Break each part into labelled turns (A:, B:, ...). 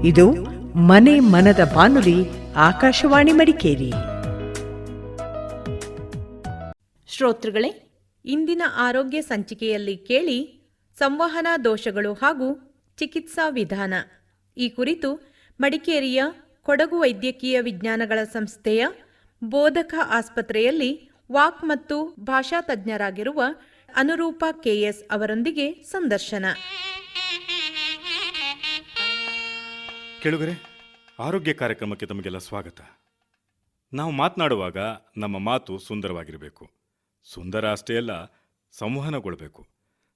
A: ಇದು ಮನೆ ಮನದ ಬಾನುಲಿ ಆಕಾಶವಾಣಿ ಮಡಿಕೇರಿ.
B: ಶ್ರೋತೃಗಳೇ, ಇಂದಿನ ಆರೋಗ್ಯ ಸಂಚಿಕೆಯಲ್ಲಿ ಕೇಳಿ ಸಂವಹನ ದೋಷಗಳು ಹಾಗೂ ಚಿಕಿತ್ಸಾ ವಿಧಾನ. ಈ ಕುರಿತು ಮಡಿಕೇರಿಯ ಕೊಡಗು ವೈದ್ಯಕೀಯ ವಿಜ್ಞಾನಗಳ ಸಂಸ್ಥೆಯ ಬೋಧಕ ಆಸ್ಪತ್ರೆಯಲ್ಲಿ ವಾಕ್ ಮತ್ತು ಭಾಷಾ ತಜ್ಞರಾಗಿರುವ ಅನುರೂಪ ಕೆಎಸ್ ಅವರೊಂದಿಗೆ ಸಂದರ್ಶನ.
C: ಕೇಳುಗರೆ, ಆರೋಗ್ಯ ಕಾರ್ಯಕ್ರಮಕ್ಕೆ ತಮಗೆಲ್ಲ ಸ್ವಾಗತ. ನಾವು ಮಾತನಾಡುವಾಗ ನಮ್ಮ ಮಾತು ಸುಂದರವಾಗಿರಬೇಕು. ಸುಂದರ ಅಷ್ಟೇ ಅಲ್ಲ, ಸಂವಹನಗೊಳ್ಳಬೇಕು.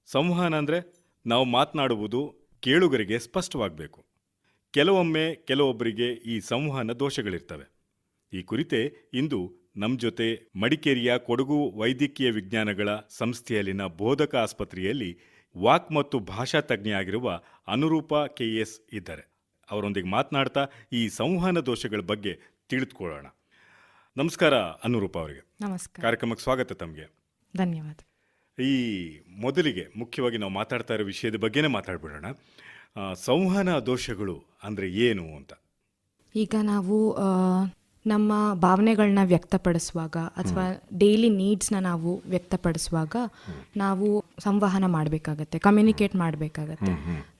C: ಸಂವಹನ ಅಂದರೆ ನಾವು ಮಾತನಾಡುವುದು ಕೇಳುಗರಿಗೆ ಸ್ಪಷ್ಟವಾಗಬೇಕು. ಕೆಲವೊಮ್ಮೆ ಕೆಲವೊಬ್ಬರಿಗೆ ಈ ಸಂವಹನ ದೋಷಗಳಿರ್ತವೆ. ಈ ಕುರಿತೇ ಇಂದು ನಮ್ಮ ಜೊತೆ ಮಡಿಕೇರಿಯ ಕೊಡಗು ವೈದ್ಯಕೀಯ ವಿಜ್ಞಾನಗಳ ಸಂಸ್ಥೆಯಲ್ಲಿನ ಬೋಧಕ ಆಸ್ಪತ್ರೆಯಲ್ಲಿ ವಾಕ್ ಮತ್ತು ಭಾಷಾ ತಜ್ಞೆಯಾಗಿರುವ ಅನುರೂಪ ಕೆಎಸ್ ಇದ್ದಾರೆ. ಅವರೊಂದಿಗೆ ಮಾತನಾಡ್ತಾ ಈ ಸಂವಹನ ದೋಷಗಳ ಬಗ್ಗೆ ತಿಳಿದುಕೊಳ್ಳೋಣ. ನಮಸ್ಕಾರ ಅನುರೂಪ ಅವರಿಗೆ.
D: ನಮಸ್ಕಾರ.
C: ಕಾರ್ಯಕ್ರಮಕ್ಕೆ ಸ್ವಾಗತ ತಮಗೆ.
D: ಧನ್ಯವಾದ.
C: ಈ ಮೊದಲಿಗೆ ಮುಖ್ಯವಾಗಿ ನಾವು ಮಾತಾಡ್ತಾ ಇರೋ ವಿಷಯದ ಬಗ್ಗೆನೇ ಮಾತಾಡ್ಬಿಡೋಣ. ಸಂವಹನ ದೋಷಗಳು ಅಂದರೆ ಏನು ಅಂತ.
D: ಈಗ ನಾವು ನಮ್ಮ ಭಾವನೆಗಳನ್ನ ವ್ಯಕ್ತಪಡಿಸುವಾಗ ಅಥವಾ ಡೈಲಿ ನೀಡ್ಸ್ನ ನಾವು ವ್ಯಕ್ತಪಡಿಸುವಾಗ ನಾವು ಸಂವಹನ ಮಾಡಬೇಕಾಗತ್ತೆ, ಕಮ್ಯುನಿಕೇಟ್ ಮಾಡಬೇಕಾಗತ್ತೆ.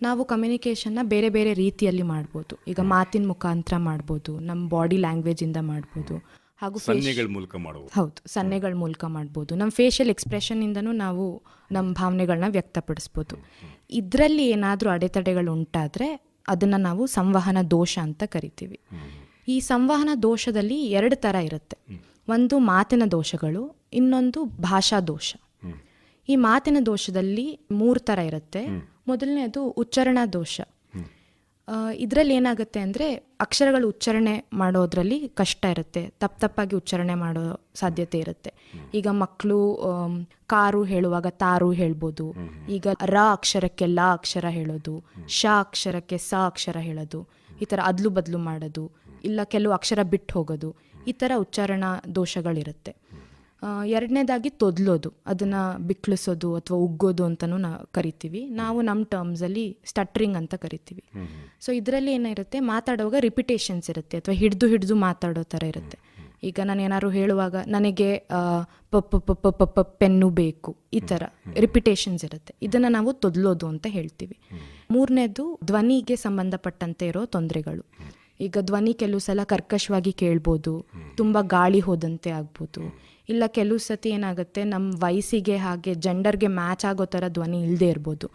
D: ನಾವು ಕಮ್ಯುನಿಕೇಷನ್ನ ಬೇರೆ ಬೇರೆ ರೀತಿಯಲ್ಲಿ ಮಾಡ್ಬೋದು. ಈಗ ಮಾತಿನ ಮುಖಾಂತರ ಮಾಡ್ಬೋದು, ನಮ್ಮ ಬಾಡಿ ಲ್ಯಾಂಗ್ವೇಜಿಂದ ಮಾಡ್ಬೋದು, ಹಾಗೂ
C: ಸನ್ನೆಗಳ ಮೂಲಕ ಮಾಡ್ಬೋದು.
D: ಹೌದು, ಸನ್ನೆಗಳ ಮೂಲಕ ಮಾಡ್ಬೋದು. ನಮ್ಮ ಫೇಶಿಯಲ್ ಎಕ್ಸ್ಪ್ರೆಷನ್ನಿಂದನೂ ನಾವು ನಮ್ಮ ಭಾವನೆಗಳನ್ನ ವ್ಯಕ್ತಪಡಿಸ್ಬೋದು. ಇದರಲ್ಲಿ ಏನಾದರೂ ಅಡೆತಡೆಗಳು ಉಂಟಾದರೆ ಅದನ್ನು ನಾವು ಸಂವಹನ ದೋಷ ಅಂತ ಕರಿತೀವಿ. ಈ ಸಂವಹನ ದೋಷದಲ್ಲಿ 2 ಥರ ಇರುತ್ತೆ. ಒಂದು ಮಾತಿನ ದೋಷಗಳು, ಇನ್ನೊಂದು ಭಾಷಾ ದೋಷ. ಈ ಮಾತಿನ ದೋಷದಲ್ಲಿ 3 ಥರ ಇರುತ್ತೆ. ಮೊದಲನೇದು ಉಚ್ಚಾರಣಾ ದೋಷ. ಇದರಲ್ಲಿ ಏನಾಗುತ್ತೆ ಅಂದರೆ ಅಕ್ಷರಗಳು ಉಚ್ಚಾರಣೆ ಮಾಡೋದ್ರಲ್ಲಿ ಕಷ್ಟ ಇರುತ್ತೆ, ತಪ್ಪಾಗಿ ಉಚ್ಚಾರಣೆ ಮಾಡೋ ಸಾಧ್ಯತೆ ಇರುತ್ತೆ. ಈಗ ಮಕ್ಕಳು ಕಾರು ಹೇಳುವಾಗ ತಾರು ಹೇಳ್ಬೋದು. ಈಗ ರ ಅಕ್ಷರಕ್ಕೆ ಲ ಅಕ್ಷರ ಹೇಳೋದು, ಶ ಅಕ್ಷರಕ್ಕೆ ಸ ಅಕ್ಷರ ಹೇಳೋದು, ಈ ಥರ ಅದ್ಲು ಬದಲು ಮಾಡೋದು, ಇಲ್ಲ ಕೆಲವು ಅಕ್ಷರ ಬಿಟ್ಟು ಹೋಗೋದು, ಈ ಥರ ಉಚ್ಚಾರಣಾ ದೋಷಗಳಿರುತ್ತೆ. ಎರಡನೇದಾಗಿ ತೊದಲೋದು, ಅದನ್ನು ಬಿಕ್ಳಿಸೋದು ಅಥವಾ ಉಗ್ಗೋದು ಅಂತಲೂ ಕರಿತೀವಿ. ನಾವು ನಮ್ಮ ಟರ್ಮ್ಸಲ್ಲಿ ಸ್ಟಟ್ರಿಂಗ್ ಅಂತ ಕರಿತೀವಿ. ಸೊ ಇದರಲ್ಲಿ ಏನಿರುತ್ತೆ, ಮಾತಾಡುವಾಗ ರಿಪಿಟೇಷನ್ಸ್ ಇರುತ್ತೆ ಅಥವಾ ಹಿಡಿದು ಮಾತಾಡೋ ಥರ ಇರುತ್ತೆ. ಈಗ ನಾನು ಏನಾದ್ರು ಹೇಳುವಾಗ ನನಗೆ ಪೆನ್ನು ಬೇಕು, ಈ ಥರ ರಿಪಿಟೇಷನ್ಸ್ ಇರುತ್ತೆ. ಇದನ್ನು ನಾವು ತೊದಲೋದು ಅಂತ ಹೇಳ್ತೀವಿ. ಮೂರನೇದು ಧ್ವನಿಗೆ ಸಂಬಂಧಪಟ್ಟಂತೆ ಇರೋ ತೊಂದರೆಗಳು. ಈಗ ಧ್ವನಿ ಕೆಲವು ಸಲ ಕರ್ಕಶವಾಗಿ ಕೇಳ್ಬೋದು, ತುಂಬ ಗಾಳಿ ಹೋದಂತೆ ಆಗ್ಬೋದು, ಇಲ್ಲ ಕೆಲವು ಸತಿ ಏನಾಗುತ್ತೆ ನಮ್ಮ ವಯಸ್ಸಿಗೆ ಹಾಗೆ ಜೆಂಡರ್ಗೆ ಮ್ಯಾಚ್ ಆಗೋ ಥರ ಧ್ವನಿ ಇಲ್ಲದೆ ಇರ್ಬೋದು.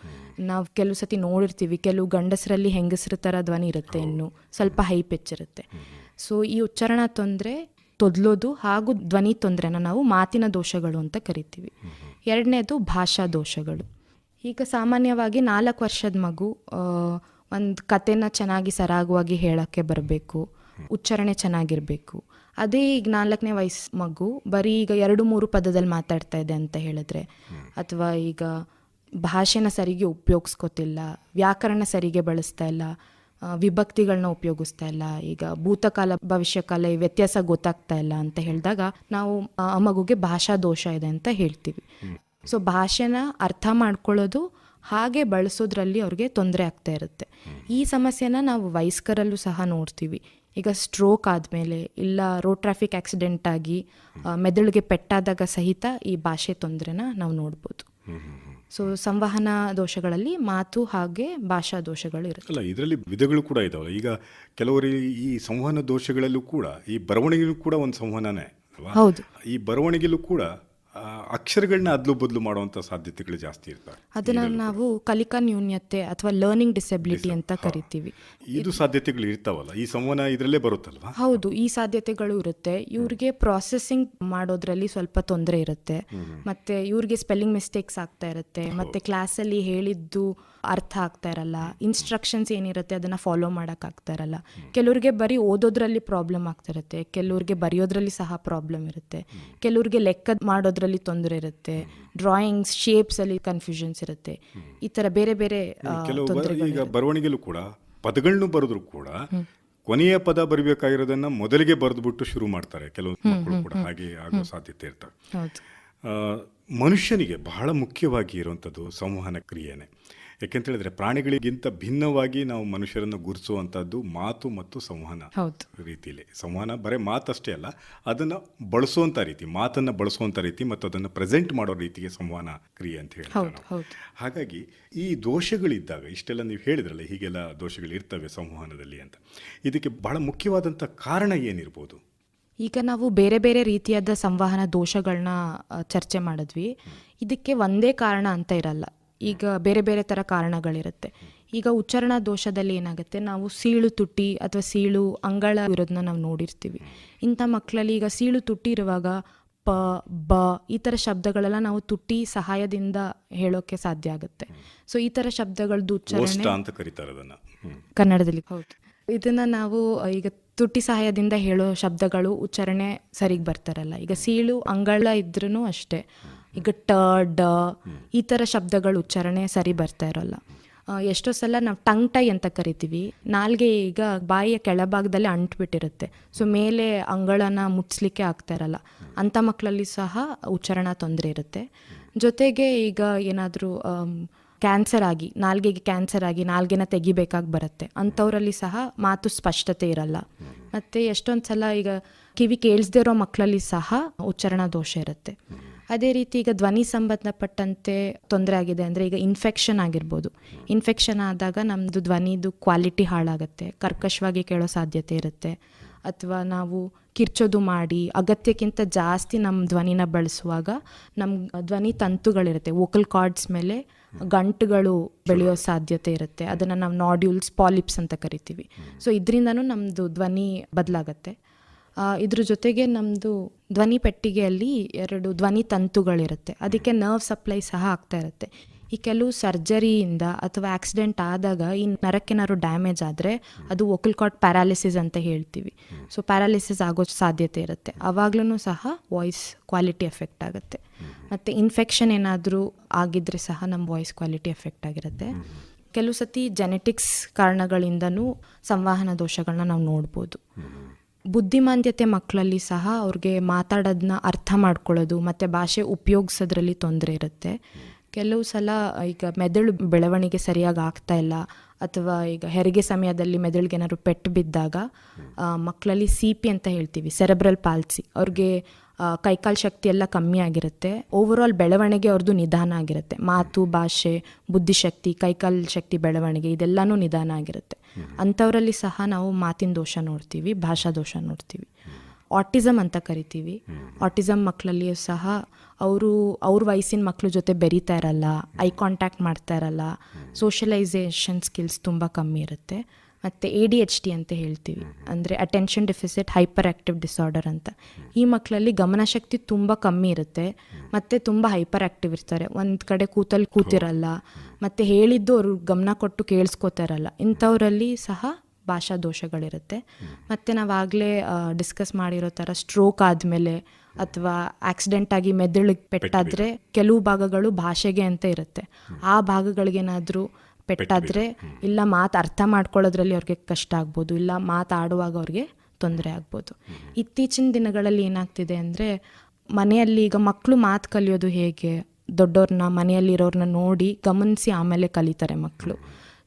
D: ನಾವು ಕೆಲವು ಸತಿ ನೋಡಿರ್ತೀವಿ, ಕೆಲವು ಗಂಡಸರಲ್ಲಿ ಹೆಂಗಸರ ಥರ ಧ್ವನಿ ಇರುತ್ತೆ, ಇನ್ನು ಸ್ವಲ್ಪ ಹೈ ಪಿಚ್ ಇರುತ್ತೆ. ಸೊ ಈ ಉಚ್ಚಾರಣಾ ತೊಂದರೆ, ತೊದಲೋದು ಹಾಗೂ ಧ್ವನಿ ತೊಂದರೆನ ನಾವು ಮಾತಿನ ದೋಷಗಳು ಅಂತ ಕರಿತೀವಿ. ಎರಡನೇದು ಭಾಷಾ ದೋಷಗಳು. ಈಗ ಸಾಮಾನ್ಯವಾಗಿ 4 ವರ್ಷದ ಮಗು ಒಂದು ಕತೆನ ಚೆನ್ನಾಗಿ ಸರಾಗವಾಗಿ ಹೇಳೋಕ್ಕೆ ಬರಬೇಕು, ಉಚ್ಚಾರಣೆ ಚೆನ್ನಾಗಿರಬೇಕು. ಅದೇ ಈಗ 4ನೇ ವಯಸ್ಸು ಮಗು ಬರೀ ಈಗ 2-3 ಪದದಲ್ಲಿ ಮಾತಾಡ್ತಾ ಇದೆ ಅಂತ ಹೇಳಿದ್ರೆ, ಅಥವಾ ಈಗ ಭಾಷೆನ ಸರಿಗೆ ಉಪಯೋಗಿಸ್ಕೋತಿಲ್ಲ, ವ್ಯಾಕರಣ ಸರಿಗೆ ಬಳಸ್ತಾ ಇಲ್ಲ, ವಿಭಕ್ತಿಗಳನ್ನ ಉಪಯೋಗಿಸ್ತಾ ಇಲ್ಲ, ಈಗ ಭೂತಕಾಲ ಭವಿಷ್ಯಕಾಲ ಈ ವ್ಯತ್ಯಾಸ ಗೊತ್ತಾಗ್ತಾ ಇಲ್ಲ ಅಂತ ಹೇಳಿದಾಗ ನಾವು ಆ ಮಗುಗೆ ಭಾಷಾ ದೋಷ ಇದೆ ಅಂತ ಹೇಳ್ತೀವಿ. ಸೊ ಭಾಷೆನ ಅರ್ಥ ಮಾಡ್ಕೊಳ್ಳೋದು ಹಾಗೆ ಬಳಸೋದ್ರಲ್ಲಿ ಅವ್ರಿಗೆ ತೊಂದರೆ ಆಗ್ತಾ ಇರುತ್ತೆ. ಈ ಸಮಸ್ಯೆನ ನಾವು ವಯಸ್ಕರಲ್ಲೂ ಸಹ ನೋಡ್ತೀವಿ. ಈಗ ಸ್ಟ್ರೋಕ್ ಆದಮೇಲೆ ಇಲ್ಲ ರೋಡ್ ಟ್ರಾಫಿಕ್ ಆಕ್ಸಿಡೆಂಟ್ ಆಗಿ ಮೆದುಳಿಗೆ ಪೆಟ್ಟಾದಾಗ ಸಹಿತ ಈ ಭಾಷೆ ತೊಂದರೆನ ನಾವು ನೋಡ್ಬೋದು. ಸೊ ಸಂವಹನ ದೋಷಗಳಲ್ಲಿ ಮಾತು ಹಾಗೆ ಭಾಷಾ ದೋಷಗಳು ಇರುತ್ತೆ.
C: ಅಲ್ಲ, ಇದರಲ್ಲಿ ವಿಧಗಳು ಕೂಡ ಇದಾವೆ. ಈಗ ಕೆಲವರು ಈ ಸಂವಹನ ದೋಷಗಳಲ್ಲೂ ಕೂಡ ಈ ಬರವಣಿಗೆಯೂ ಕೂಡ ಒಂದು ಸಂವಹನನೇ ಅಲ್ವಾ?
D: ಹೌದು.
C: ಈ ಬರವಣಿಗೆಯಲ್ಲೂ ಕೂಡ ಅಕ್ಷರಗಳನ್ನ ಅದ್ಲು ಬದಲು ಮಾಡುವಂಥ ಸಾಧ್ಯತೆಗಳು ಜಾಸ್ತಿ ಇರ್ತವೆ.
D: ಅದನ್ನು ನಾವು ಕಲಿಕಾ ನ್ಯೂನ್ಯತೆ ಅಥವಾ ಲರ್ನಿಂಗ್ ಡಿಸೆಬಿಲಿಟಿ ಅಂತ ಕರಿತೀವಿ.
C: ಇದು ಸಾಧ್ಯತೆಗಳು ಇರ್ತಾವಲ್ಲ, ಈ ಸಂವಹನ ಇದರಲ್ಲೇ ಬರುತ್ತಲ್ವಾ?
D: ಹೌದು, ಈ ಸಾಧ್ಯತೆಗಳು ಇರುತ್ತೆ. ಇವ್ರಿಗೆ ಪ್ರಾಸೆಸಿಂಗ್ ಮಾಡೋದ್ರಲ್ಲಿ ಸ್ವಲ್ಪ ತೊಂದರೆ ಇರುತ್ತೆ, ಮತ್ತೆ ಇವ್ರಿಗೆ ಸ್ಪೆಲ್ಲಿಂಗ್ ಮಿಸ್ಟೇಕ್ಸ್ ಆಗ್ತಾ ಇರುತ್ತೆ, ಮತ್ತೆ ಕ್ಲಾಸಲ್ಲಿ ಹೇಳಿದ್ದು ಅರ್ಥ ಆಗ್ತಾ ಇರಲ್ಲ, ಇನ್ಸ್ಟ್ರಕ್ಷನ್ಸ್ ಏನಿರುತ್ತೆ ಅದನ್ನು ಫಾಲೋ ಮಾಡೋಕ್ಕಾಗ್ತಾ ಇರಲ್ಲ. ಕೆಲವ್ರಿಗೆ ಬರೀ ಓದೋದ್ರಲ್ಲಿ ಪ್ರಾಬ್ಲಮ್ ಆಗ್ತಾ ಇರುತ್ತೆ, ಕೆಲವ್ರಿಗೆ ಬರೆಯೋದ್ರಲ್ಲಿ ಸಹ ಪ್ರಾಬ್ಲಮ್ ಇರುತ್ತೆ, ಕೆಲವ್ರಿಗೆ ಲೆಕ್ಕ ಮಾಡೋದ್ರಲ್ಲಿ ತೊಂದರೆ ಇರುತ್ತೆ, ಡ್ರಾಯಿಂಗ್ಸ್ ಶೇಪ್ಸಲ್ಲಿ ಕನ್ಫ್ಯೂಷನ್ಸ್ ಇರುತ್ತೆ. ಈ ಥರ ಬೇರೆ ಬೇರೆ ತೊಂದರೆಗಳು.
C: ಈಗ ಬರವಣಿಗೆಲೂ ಕೂಡ ಪದಗಳನ್ನು ಬರೆದ್ರು ಕೂಡ ಕೊನೆಯ ಪದ ಬರಬೇಕಾಗಿರೋದನ್ನ ಮೊದಲಿಗೆ ಬರೆದ್ಬಿಟ್ಟು ಶುರು ಮಾಡ್ತಾರೆ ಕೆಲವು ಮಕ್ಕಳು ಕೂಡ. ಹಾಗೆ ಆಗೋ ಸಾಧ್ಯತೆ ಇರ್ತವೆ. ಮನುಷ್ಯನಿಗೆ ಬಹಳ ಮುಖ್ಯವಾಗಿ ಇರುವಂಥದ್ದು ಸಂವಹನ ಕ್ರಿಯೆನೇ. ಯಾಕೆಂತೇಳಿದ್ರೆ ಪ್ರಾಣಿಗಳಿಗಿಂತ ಭಿನ್ನವಾಗಿ ನಾವು ಮನುಷ್ಯರನ್ನು ಗುರುತಿಸುವಂಥದ್ದು ಮಾತು ಮತ್ತು ಸಂವಹನ
D: ಹೌದು.
C: ರೀತಿಯಲ್ಲಿ. ಸಂವಹನ ಬರೀ ಮಾತಷ್ಟೇ ಅಲ್ಲ, ಅದನ್ನು ಬಳಸುವಂಥ ರೀತಿ, ಮಾತನ್ನು ಬಳಸುವಂಥ ರೀತಿ ಮತ್ತು ಅದನ್ನು ಪ್ರೆಸೆಂಟ್ ಮಾಡೋ ರೀತಿಗೆ ಸಂವಹನ ಕ್ರಿಯೆ ಅಂತ ಹೇಳ್ತೀವಿ ನಾವು.
D: ಹೌದು.
C: ಹಾಗಾಗಿ ಈ ದೋಷಗಳಿದ್ದಾಗ, ಇಷ್ಟೆಲ್ಲ ನೀವು ಹೇಳಿದ್ರಲ್ಲ ಹೀಗೆಲ್ಲ ದೋಷಗಳಿರ್ತವೆ ಸಂವಹನದಲ್ಲಿ ಅಂತ, ಇದಕ್ಕೆ ಬಹಳ ಮುಖ್ಯವಾದಂಥ ಕಾರಣ ಏನಿರ್ಬೋದು?
D: ಈಗ ನಾವು ಬೇರೆ ಬೇರೆ ರೀತಿಯಾದ ಸಂವಹನ ದೋಷಗಳನ್ನ ಚರ್ಚೆ ಮಾಡಿದ್ವಿ. ಇದಕ್ಕೆ ಒಂದೇ ಕಾರಣ ಅಂತ ಇರಲ್ಲ. ಈಗ ಬೇರೆ ಬೇರೆ ಥರ ಕಾರಣಗಳಿರುತ್ತೆ. ಈಗ ಉಚ್ಚಾರಣಾ ದೋಷದಲ್ಲಿ ಏನಾಗುತ್ತೆ, ನಾವು ಸೀಳು ತುಟಿ ಅಥವಾ ಸೀಳು ಅಂಗಳ ಇರೋದನ್ನ ನಾವು ನೋಡಿರ್ತೀವಿ. ಇಂಥ ಮಕ್ಕಳಲ್ಲಿ ಈಗ ಸೀಳು ತುಟಿ ಇರುವಾಗ ಪ, ಬ ಈ ಥರ ಶಬ್ದಗಳೆಲ್ಲ ನಾವು ತುಟಿ ಸಹಾಯದಿಂದ ಹೇಳೋಕ್ಕೆ ಸಾಧ್ಯ ಆಗುತ್ತೆ. ಸೊ ಈ ಥರ ಶಬ್ದಗಳದ್ದು ಉಚ್ಚಾರಣೆ
C: ಅಂತ ಕರೀತಾರೆ ಅದನ್ನು
D: ಕನ್ನಡದಲ್ಲಿ. ಹೌದು. ಇದನ್ನ ನಾವು ಈಗ ತುಟಿ ಸಹಾಯದಿಂದ ಹೇಳೋ ಶಬ್ದಗಳು ಉಚ್ಚಾರಣೆ ಸರಿಗೆ ಬರ್ತಾರಲ್ಲ. ಈಗ ಸೀಳು ಅಂಗಳ ಇದ್ರೂ ಅಷ್ಟೇ, ಈಗ ಟ, ಡ ಈ ಥರ ಶಬ್ದಗಳು ಉಚ್ಚಾರಣೆ ಸರಿ ಬರ್ತಾ ಇರೋಲ್ಲ. ಎಷ್ಟೋ ಸಲ ನಾವು ಟಂಗ್ ಟೈ ಅಂತ ಕರಿತೀವಿ. ನಾಲ್ಗೆ ಈಗ ಬಾಯಿಯ ಕೆಳಭಾಗದಲ್ಲಿ ಅಂಟ್ಬಿಟ್ಟಿರುತ್ತೆ. ಸೊ ಮೇಲೆ ಅಂಗಳನ ಮುಟ್ಸ್ಲಿಕ್ಕೆ ಆಗ್ತಾ ಇರಲ್ಲ. ಅಂಥ ಮಕ್ಕಳಲ್ಲಿ ಸಹ ಉಚ್ಚಾರಣಾ ತೊಂದರೆ ಇರುತ್ತೆ. ಜೊತೆಗೆ ಈಗ ಏನಾದರೂ ಕ್ಯಾನ್ಸರ್ ಆಗಿ, ನಾಲ್ಗೆಗೆ ಕ್ಯಾನ್ಸರ್ ಆಗಿ ನಾಲ್ಗೆನ ತೆಗಿಬೇಕಾಗಿ ಬರುತ್ತೆ, ಅಂಥವರಲ್ಲಿ ಸಹ ಮಾತು ಸ್ಪಷ್ಟತೆ ಇರಲ್ಲ. ಮತ್ತು ಎಷ್ಟೊಂದು ಸಲ ಈಗ ಕಿವಿ ಕೇಳಿಸ್ದೇ ಇರೋ ಮಕ್ಕಳಲ್ಲಿ ಸಹ ಉಚ್ಚಾರಣಾ ದೋಷ ಇರುತ್ತೆ. ಅದೇ ರೀತಿ ಈಗ ಧ್ವನಿ ಸಂಬಂಧಪಟ್ಟಂತೆ ತೊಂದರೆ ಆಗಿದೆ ಅಂದರೆ, ಈಗ ಇನ್ಫೆಕ್ಷನ್ ಆಗಿರ್ಬೋದು. ಇನ್ಫೆಕ್ಷನ್ ಆದಾಗ ನಮ್ಮದು ಧ್ವನಿದು ಕ್ವಾಲಿಟಿ ಹಾಳಾಗುತ್ತೆ, ಕರ್ಕಶವಾಗಿ ಕೇಳೋ ಸಾಧ್ಯತೆ ಇರುತ್ತೆ. ಅಥವಾ ನಾವು ಕಿರ್ಚೋದು ಮಾಡಿ ಅಗತ್ಯಕ್ಕಿಂತ ಜಾಸ್ತಿ ನಮ್ಮ ಧ್ವನಿನ ಬಳಸುವಾಗ ನಮ್ಮ ಧ್ವನಿ ತಂತುಗಳಿರುತ್ತೆ, ವೋಕಲ್ ಕಾರ್ಡ್ಸ್ ಮೇಲೆ ಗಂಟುಗಳು ಬೆಳೆಯೋ ಸಾಧ್ಯತೆ ಇರುತ್ತೆ. ಅದನ್ನು ನಾವು ನಾಡ್ಯೂಲ್ಸ್, ಪಾಲಿಪ್ಸ್ ಅಂತ ಕರಿತೀವಿ. ಸೊ ಇದರಿಂದನೂ ನಮ್ಮದು ಧ್ವನಿ ಬದಲಾಗತ್ತೆ. ಇದ್ರ ಜೊತೆಗೆ ನಮ್ಮದು ಧ್ವನಿ ಪೆಟ್ಟಿಗೆಯಲ್ಲಿ 2 ಧ್ವನಿ ತಂತುಗಳಿರುತ್ತೆ, ಅದಕ್ಕೆ ನರ್ವ್ ಸಪ್ಲೈ ಸಹ ಆಗ್ತಾ ಇರುತ್ತೆ. ಈ ಕೆಲವು ಸರ್ಜರಿಯಿಂದ ಅಥವಾ ಆಕ್ಸಿಡೆಂಟ್ ಆದಾಗ ಈ ನರಕ್ಕೇನಾದ್ರು ಡ್ಯಾಮೇಜ್ ಆದರೆ ಅದು ವೋಕಲ್ ಕಾರ್ಡ್ ಪ್ಯಾರಾಲಿಸಿಸ್ ಅಂತ ಹೇಳ್ತೀವಿ. ಸೊ ಪ್ಯಾರಾಲಿಸಿಸ್ ಆಗೋ ಸಾಧ್ಯತೆ ಇರುತ್ತೆ. ಆವಾಗ್ಲೂ ಸಹ ವಾಯ್ಸ್ ಕ್ವಾಲಿಟಿ ಎಫೆಕ್ಟ್ ಆಗುತ್ತೆ. ಮತ್ತು ಇನ್ಫೆಕ್ಷನ್ ಏನಾದರೂ ಆಗಿದ್ರೆ ಸಹ ನಮ್ಮ ವಾಯ್ಸ್ ಕ್ವಾಲಿಟಿ ಎಫೆಕ್ಟ್ ಆಗಿರುತ್ತೆ. ಕೆಲವು ಸತಿ ಜೆನೆಟಿಕ್ಸ್ ಕಾರಣಗಳಿಂದನೂ ಸಂವಹನ ದೋಷಗಳನ್ನ ನಾವು ನೋಡ್ಬೋದು. ಬುದ್ಧಿಮಾಂದ್ಯತೆ ಮಕ್ಕಳಲ್ಲಿ ಸಹ ಅವ್ರಿಗೆ ಮಾತಾಡೋದನ್ನ ಅರ್ಥ ಮಾಡ್ಕೊಳ್ಳೋದು ಮತ್ತು ಭಾಷೆ ಉಪಯೋಗಿಸೋದ್ರಲ್ಲಿ ತೊಂದರೆ ಇರುತ್ತೆ. ಕೆಲವು ಸಲ ಈಗ ಮೆದುಳು ಬೆಳವಣಿಗೆ ಸರಿಯಾಗಿ ಆಗ್ತಾ ಇಲ್ಲ, ಅಥವಾ ಈಗ ಹೆರಿಗೆ ಸಮಯದಲ್ಲಿ ಮೆದುಳಿಗೆ ಏನಾದ್ರು ಪೆಟ್ಟು ಬಿದ್ದಾಗ ಮಕ್ಕಳಲ್ಲಿ CP ಅಂತ ಹೇಳ್ತೀವಿ, ಸೆರೆಬ್ರಲ್ ಪಾಲ್ಸಿ, ಅವ್ರಿಗೆ ಕೈಕಾಲು ಶಕ್ತಿ ಎಲ್ಲ ಕಮ್ಮಿ ಆಗಿರುತ್ತೆ. ಓವರಾಲ್ ಬೆಳವಣಿಗೆ ಅವ್ರದ್ದು ನಿಧಾನ ಆಗಿರುತ್ತೆ. ಮಾತು, ಭಾಷೆ, ಬುದ್ಧಿಶಕ್ತಿ, ಕೈಕಾಲು ಶಕ್ತಿ ಬೆಳವಣಿಗೆ ಇದೆಲ್ಲನೂ ನಿಧಾನ ಆಗಿರುತ್ತೆ. ಅಂಥವರಲ್ಲಿ ಸಹ ನಾವು ಮಾತಿನ ದೋಷ ನೋಡ್ತೀವಿ, ಭಾಷಾ ದೋಷ ನೋಡ್ತೀವಿ. ಆಟಿಸಮ್ ಅಂತ ಕರಿತೀವಿ. ಆಟಿಸಮ್ ಮಕ್ಕಳಲ್ಲಿಯೂ ಸಹ ಅವ್ರ ವಯಸ್ಸಿನ ಮಕ್ಕಳ ಜೊತೆ ಬೆರೀತಾ ಇರಲ್ಲ, ಐ ಕಾಂಟ್ಯಾಕ್ಟ್ ಮಾಡ್ತಾ ಇರಲ್ಲ, ಸೋಷಲೈಸೇಷನ್ ಸ್ಕಿಲ್ಸ್ ತುಂಬ ಕಮ್ಮಿ ಇರುತ್ತೆ. ಮತ್ತು ADHD ಅಂತ ಹೇಳ್ತೀವಿ, ಅಂದರೆ attention deficit hyperactive disorder ಅಂತ. ಈ ಮಕ್ಕಳಲ್ಲಿ ಗಮನಶಕ್ತಿ ತುಂಬ ಕಮ್ಮಿ ಇರುತ್ತೆ ಮತ್ತು ತುಂಬ ಹೈಪರ್ ಆ್ಯಕ್ಟಿವ್ ಇರ್ತಾರೆ. ಒಂದು ಕಡೆ ಕೂತಿರಲ್ಲ, ಮತ್ತು ಹೇಳಿದ್ದು ಅವರು ಗಮನ ಕೊಟ್ಟು ಕೇಳಿಸ್ಕೋತಾ ಇರಲ್ಲ. ಇಂಥವರಲ್ಲಿ ಸಹ ಭಾಷಾ ದೋಷಗಳಿರುತ್ತೆ. ಮತ್ತು ನಾವಾಗಲೇ ಡಿಸ್ಕಸ್ ಮಾಡಿರೋ ಥರ ಸ್ಟ್ರೋಕ್ ಆದಮೇಲೆ ಅಥವಾ ಆಕ್ಸಿಡೆಂಟ್ ಆಗಿ ಮೆದುಳಿಗೆ ಪೆಟ್ಟಾದರೆ ಕೆಲವು ಭಾಗಗಳು ಭಾಷೆಗೆ ಅಂತ ಇರುತ್ತೆ. ಆ ಭಾಗಗಳಿಗೇನಾದರೂ ಪೆಟ್ಟಾದರೆ ಇಲ್ಲ ಮಾತು ಅರ್ಥ ಮಾಡ್ಕೊಳ್ಳೋದ್ರಲ್ಲಿ ಅವ್ರಿಗೆ ಕಷ್ಟ ಆಗ್ಬೋದು, ಇಲ್ಲ ಮಾತಾಡುವಾಗ ಅವ್ರಿಗೆ ತೊಂದರೆ ಆಗ್ಬೋದು. ಇತ್ತೀಚಿನ ದಿನಗಳಲ್ಲಿ ಏನಾಗ್ತಿದೆ ಅಂದರೆ, ಮನೆಯಲ್ಲಿ ಈಗ ಮಕ್ಕಳು ಮಾತು ಕಲಿಯೋದು ಹೇಗೆ, ದೊಡ್ಡವ್ರನ್ನ ಮನೆಯಲ್ಲಿರೋರನ್ನ ನೋಡಿ ಗಮನಿಸಿ ಆಮೇಲೆ ಕಲಿತಾರೆ ಮಕ್ಕಳು.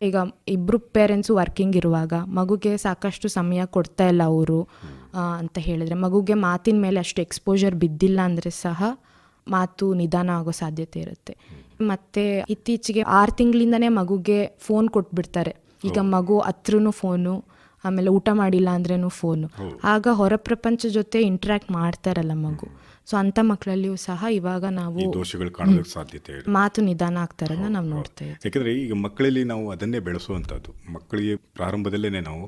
D: ಈಗ ಇಬ್ಬರು ಪೇರೆಂಟ್ಸು ವರ್ಕಿಂಗ್ ಇರುವಾಗ ಮಗುಗೆ ಸಾಕಷ್ಟು ಸಮಯ ಕೊಡ್ತಾ ಇಲ್ಲ ಅವರು ಅಂತ ಹೇಳಿದ್ರೆ, ಮಗುಗೆ ಮಾತಿನ ಮೇಲೆ ಅಷ್ಟು ಎಕ್ಸ್ಪೋಜರ್ ಬಿದ್ದಿಲ್ಲ ಅಂದರೆ ಸಹ ಮಾತು ನಿಧಾನ ಆಗೋ ಸಾಧ್ಯತೆ ಇರುತ್ತೆ. ಮತ್ತು ಇತ್ತೀಚೆಗೆ 6 ತಿಂಗಳಿಂದನೇ ಮಗುಗೆ ಫೋನ್ ಕೊಟ್ಬಿಡ್ತಾರೆ. ಈಗ ಮಗು ಹತ್ರನೂ ಫೋನು, ಆಮೇಲೆ ಊಟ ಮಾಡಿಲ್ಲ ಅಂದ್ರೂ ಫೋನು. ಆಗ ಹೊರ ಪ್ರಪಂಚ ಜೊತೆ ಇಂಟ್ರ್ಯಾಕ್ಟ್ ಮಾಡ್ತಾರಲ್ಲ ಮಗು. ಸೊ ಅಂಥ ಮಕ್ಕಳಲ್ಲಿಯೂ ಸಹ ಇವಾಗ ನಾವು
C: ದೋಷಗಳು ಕಾಣೋದಕ್ಕೆ ಸಾಧ್ಯತೆ ಇದೆ,
D: ಮಾತು ನಿಧಾನ ಆಗ್ತಾರನ್ನ ನಾವು ನೋಡ್ತಾ ಇದ್ದೀವಿ.
C: ಯಾಕೆಂದರೆ ಈಗ ಮಕ್ಕಳಲ್ಲಿ ನಾವು ಅದನ್ನೇ ಬೆಳೆಸುವಂಥದ್ದು. ಮಕ್ಕಳಿಗೆ ಪ್ರಾರಂಭದಲ್ಲೇ ನಾವು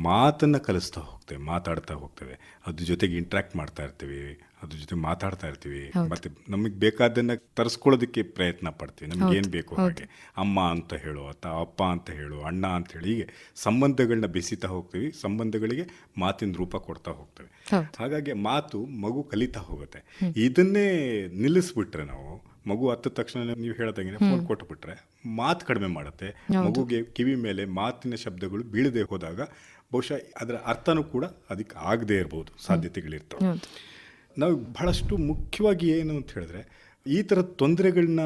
C: ಮಾತನ್ನು ಕಲಿಸ್ತಾ ಹೋಗ್ತೇವೆ, ಮಾತಾಡ್ತಾ ಹೋಗ್ತೇವೆ, ಅದ್ರ ಜೊತೆಗೆ ಇಂಟ್ರ್ಯಾಕ್ಟ್ ಮಾಡ್ತಾ ಇರ್ತೀವಿ, ಅದ್ರ ಜೊತೆ ಮಾತಾಡ್ತಾ ಇರ್ತೀವಿ. ಮತ್ತು ನಮಗೆ ಬೇಕಾದನ್ನು ತರಿಸ್ಕೊಳ್ಳೋದಕ್ಕೆ ಪ್ರಯತ್ನ ಪಡ್ತೀವಿ. ನಮಗೇನು ಬೇಕು ಹಾಗೆ ಅಮ್ಮ ಅಂತ ಹೇಳು, ಅಥವಾ ಅಪ್ಪ ಅಂತ ಹೇಳು, ಅಣ್ಣ ಅಂತ ಹೇಳಿ, ಹೀಗೆ ಸಂಬಂಧಗಳನ್ನ ಬೆಸೀತಾ ಹೋಗ್ತೀವಿ, ಸಂಬಂಧಗಳಿಗೆ ಮಾತಿನ ರೂಪ ಕೊಡ್ತಾ ಹೋಗ್ತೇವೆ. ಹಾಗಾಗಿ ಮಾತು ಮಗು ಕಲಿತಾ ಹೋಗುತ್ತೆ. ಇದನ್ನೇ ನಿಲ್ಲಿಸ್ಬಿಟ್ರೆ ನಾವು, ಮಗು ಹತ್ತ ತಕ್ಷಣ ನೀವು ಹೇಳ್ದಂಗೆ ಫೋನ್ ಕೊಟ್ಟುಬಿಟ್ರೆ ಮಾತು ಕಡಿಮೆ ಮಾಡುತ್ತೆ. ಮಗುಗೆ ಕಿವಿ ಮೇಲೆ ಮಾತಿನ ಶಬ್ದಗಳು ಬೀಳದೆ ಹೋದಾಗ ಬಹುಶಃ ಅದರ ಅರ್ಥನೂ ಕೂಡ ಅದಕ್ಕೆ ಆಗದೆ ಇರ್ಬೋದು, ಸಾಧ್ಯತೆಗಳಿರ್ತವೆ. ನಾವು ಬಹಳಷ್ಟು ಮುಖ್ಯವಾಗಿ ಏನು ಅಂತ ಹೇಳಿದ್ರೆ, ಈ ಥರದ ತೊಂದರೆಗಳನ್ನ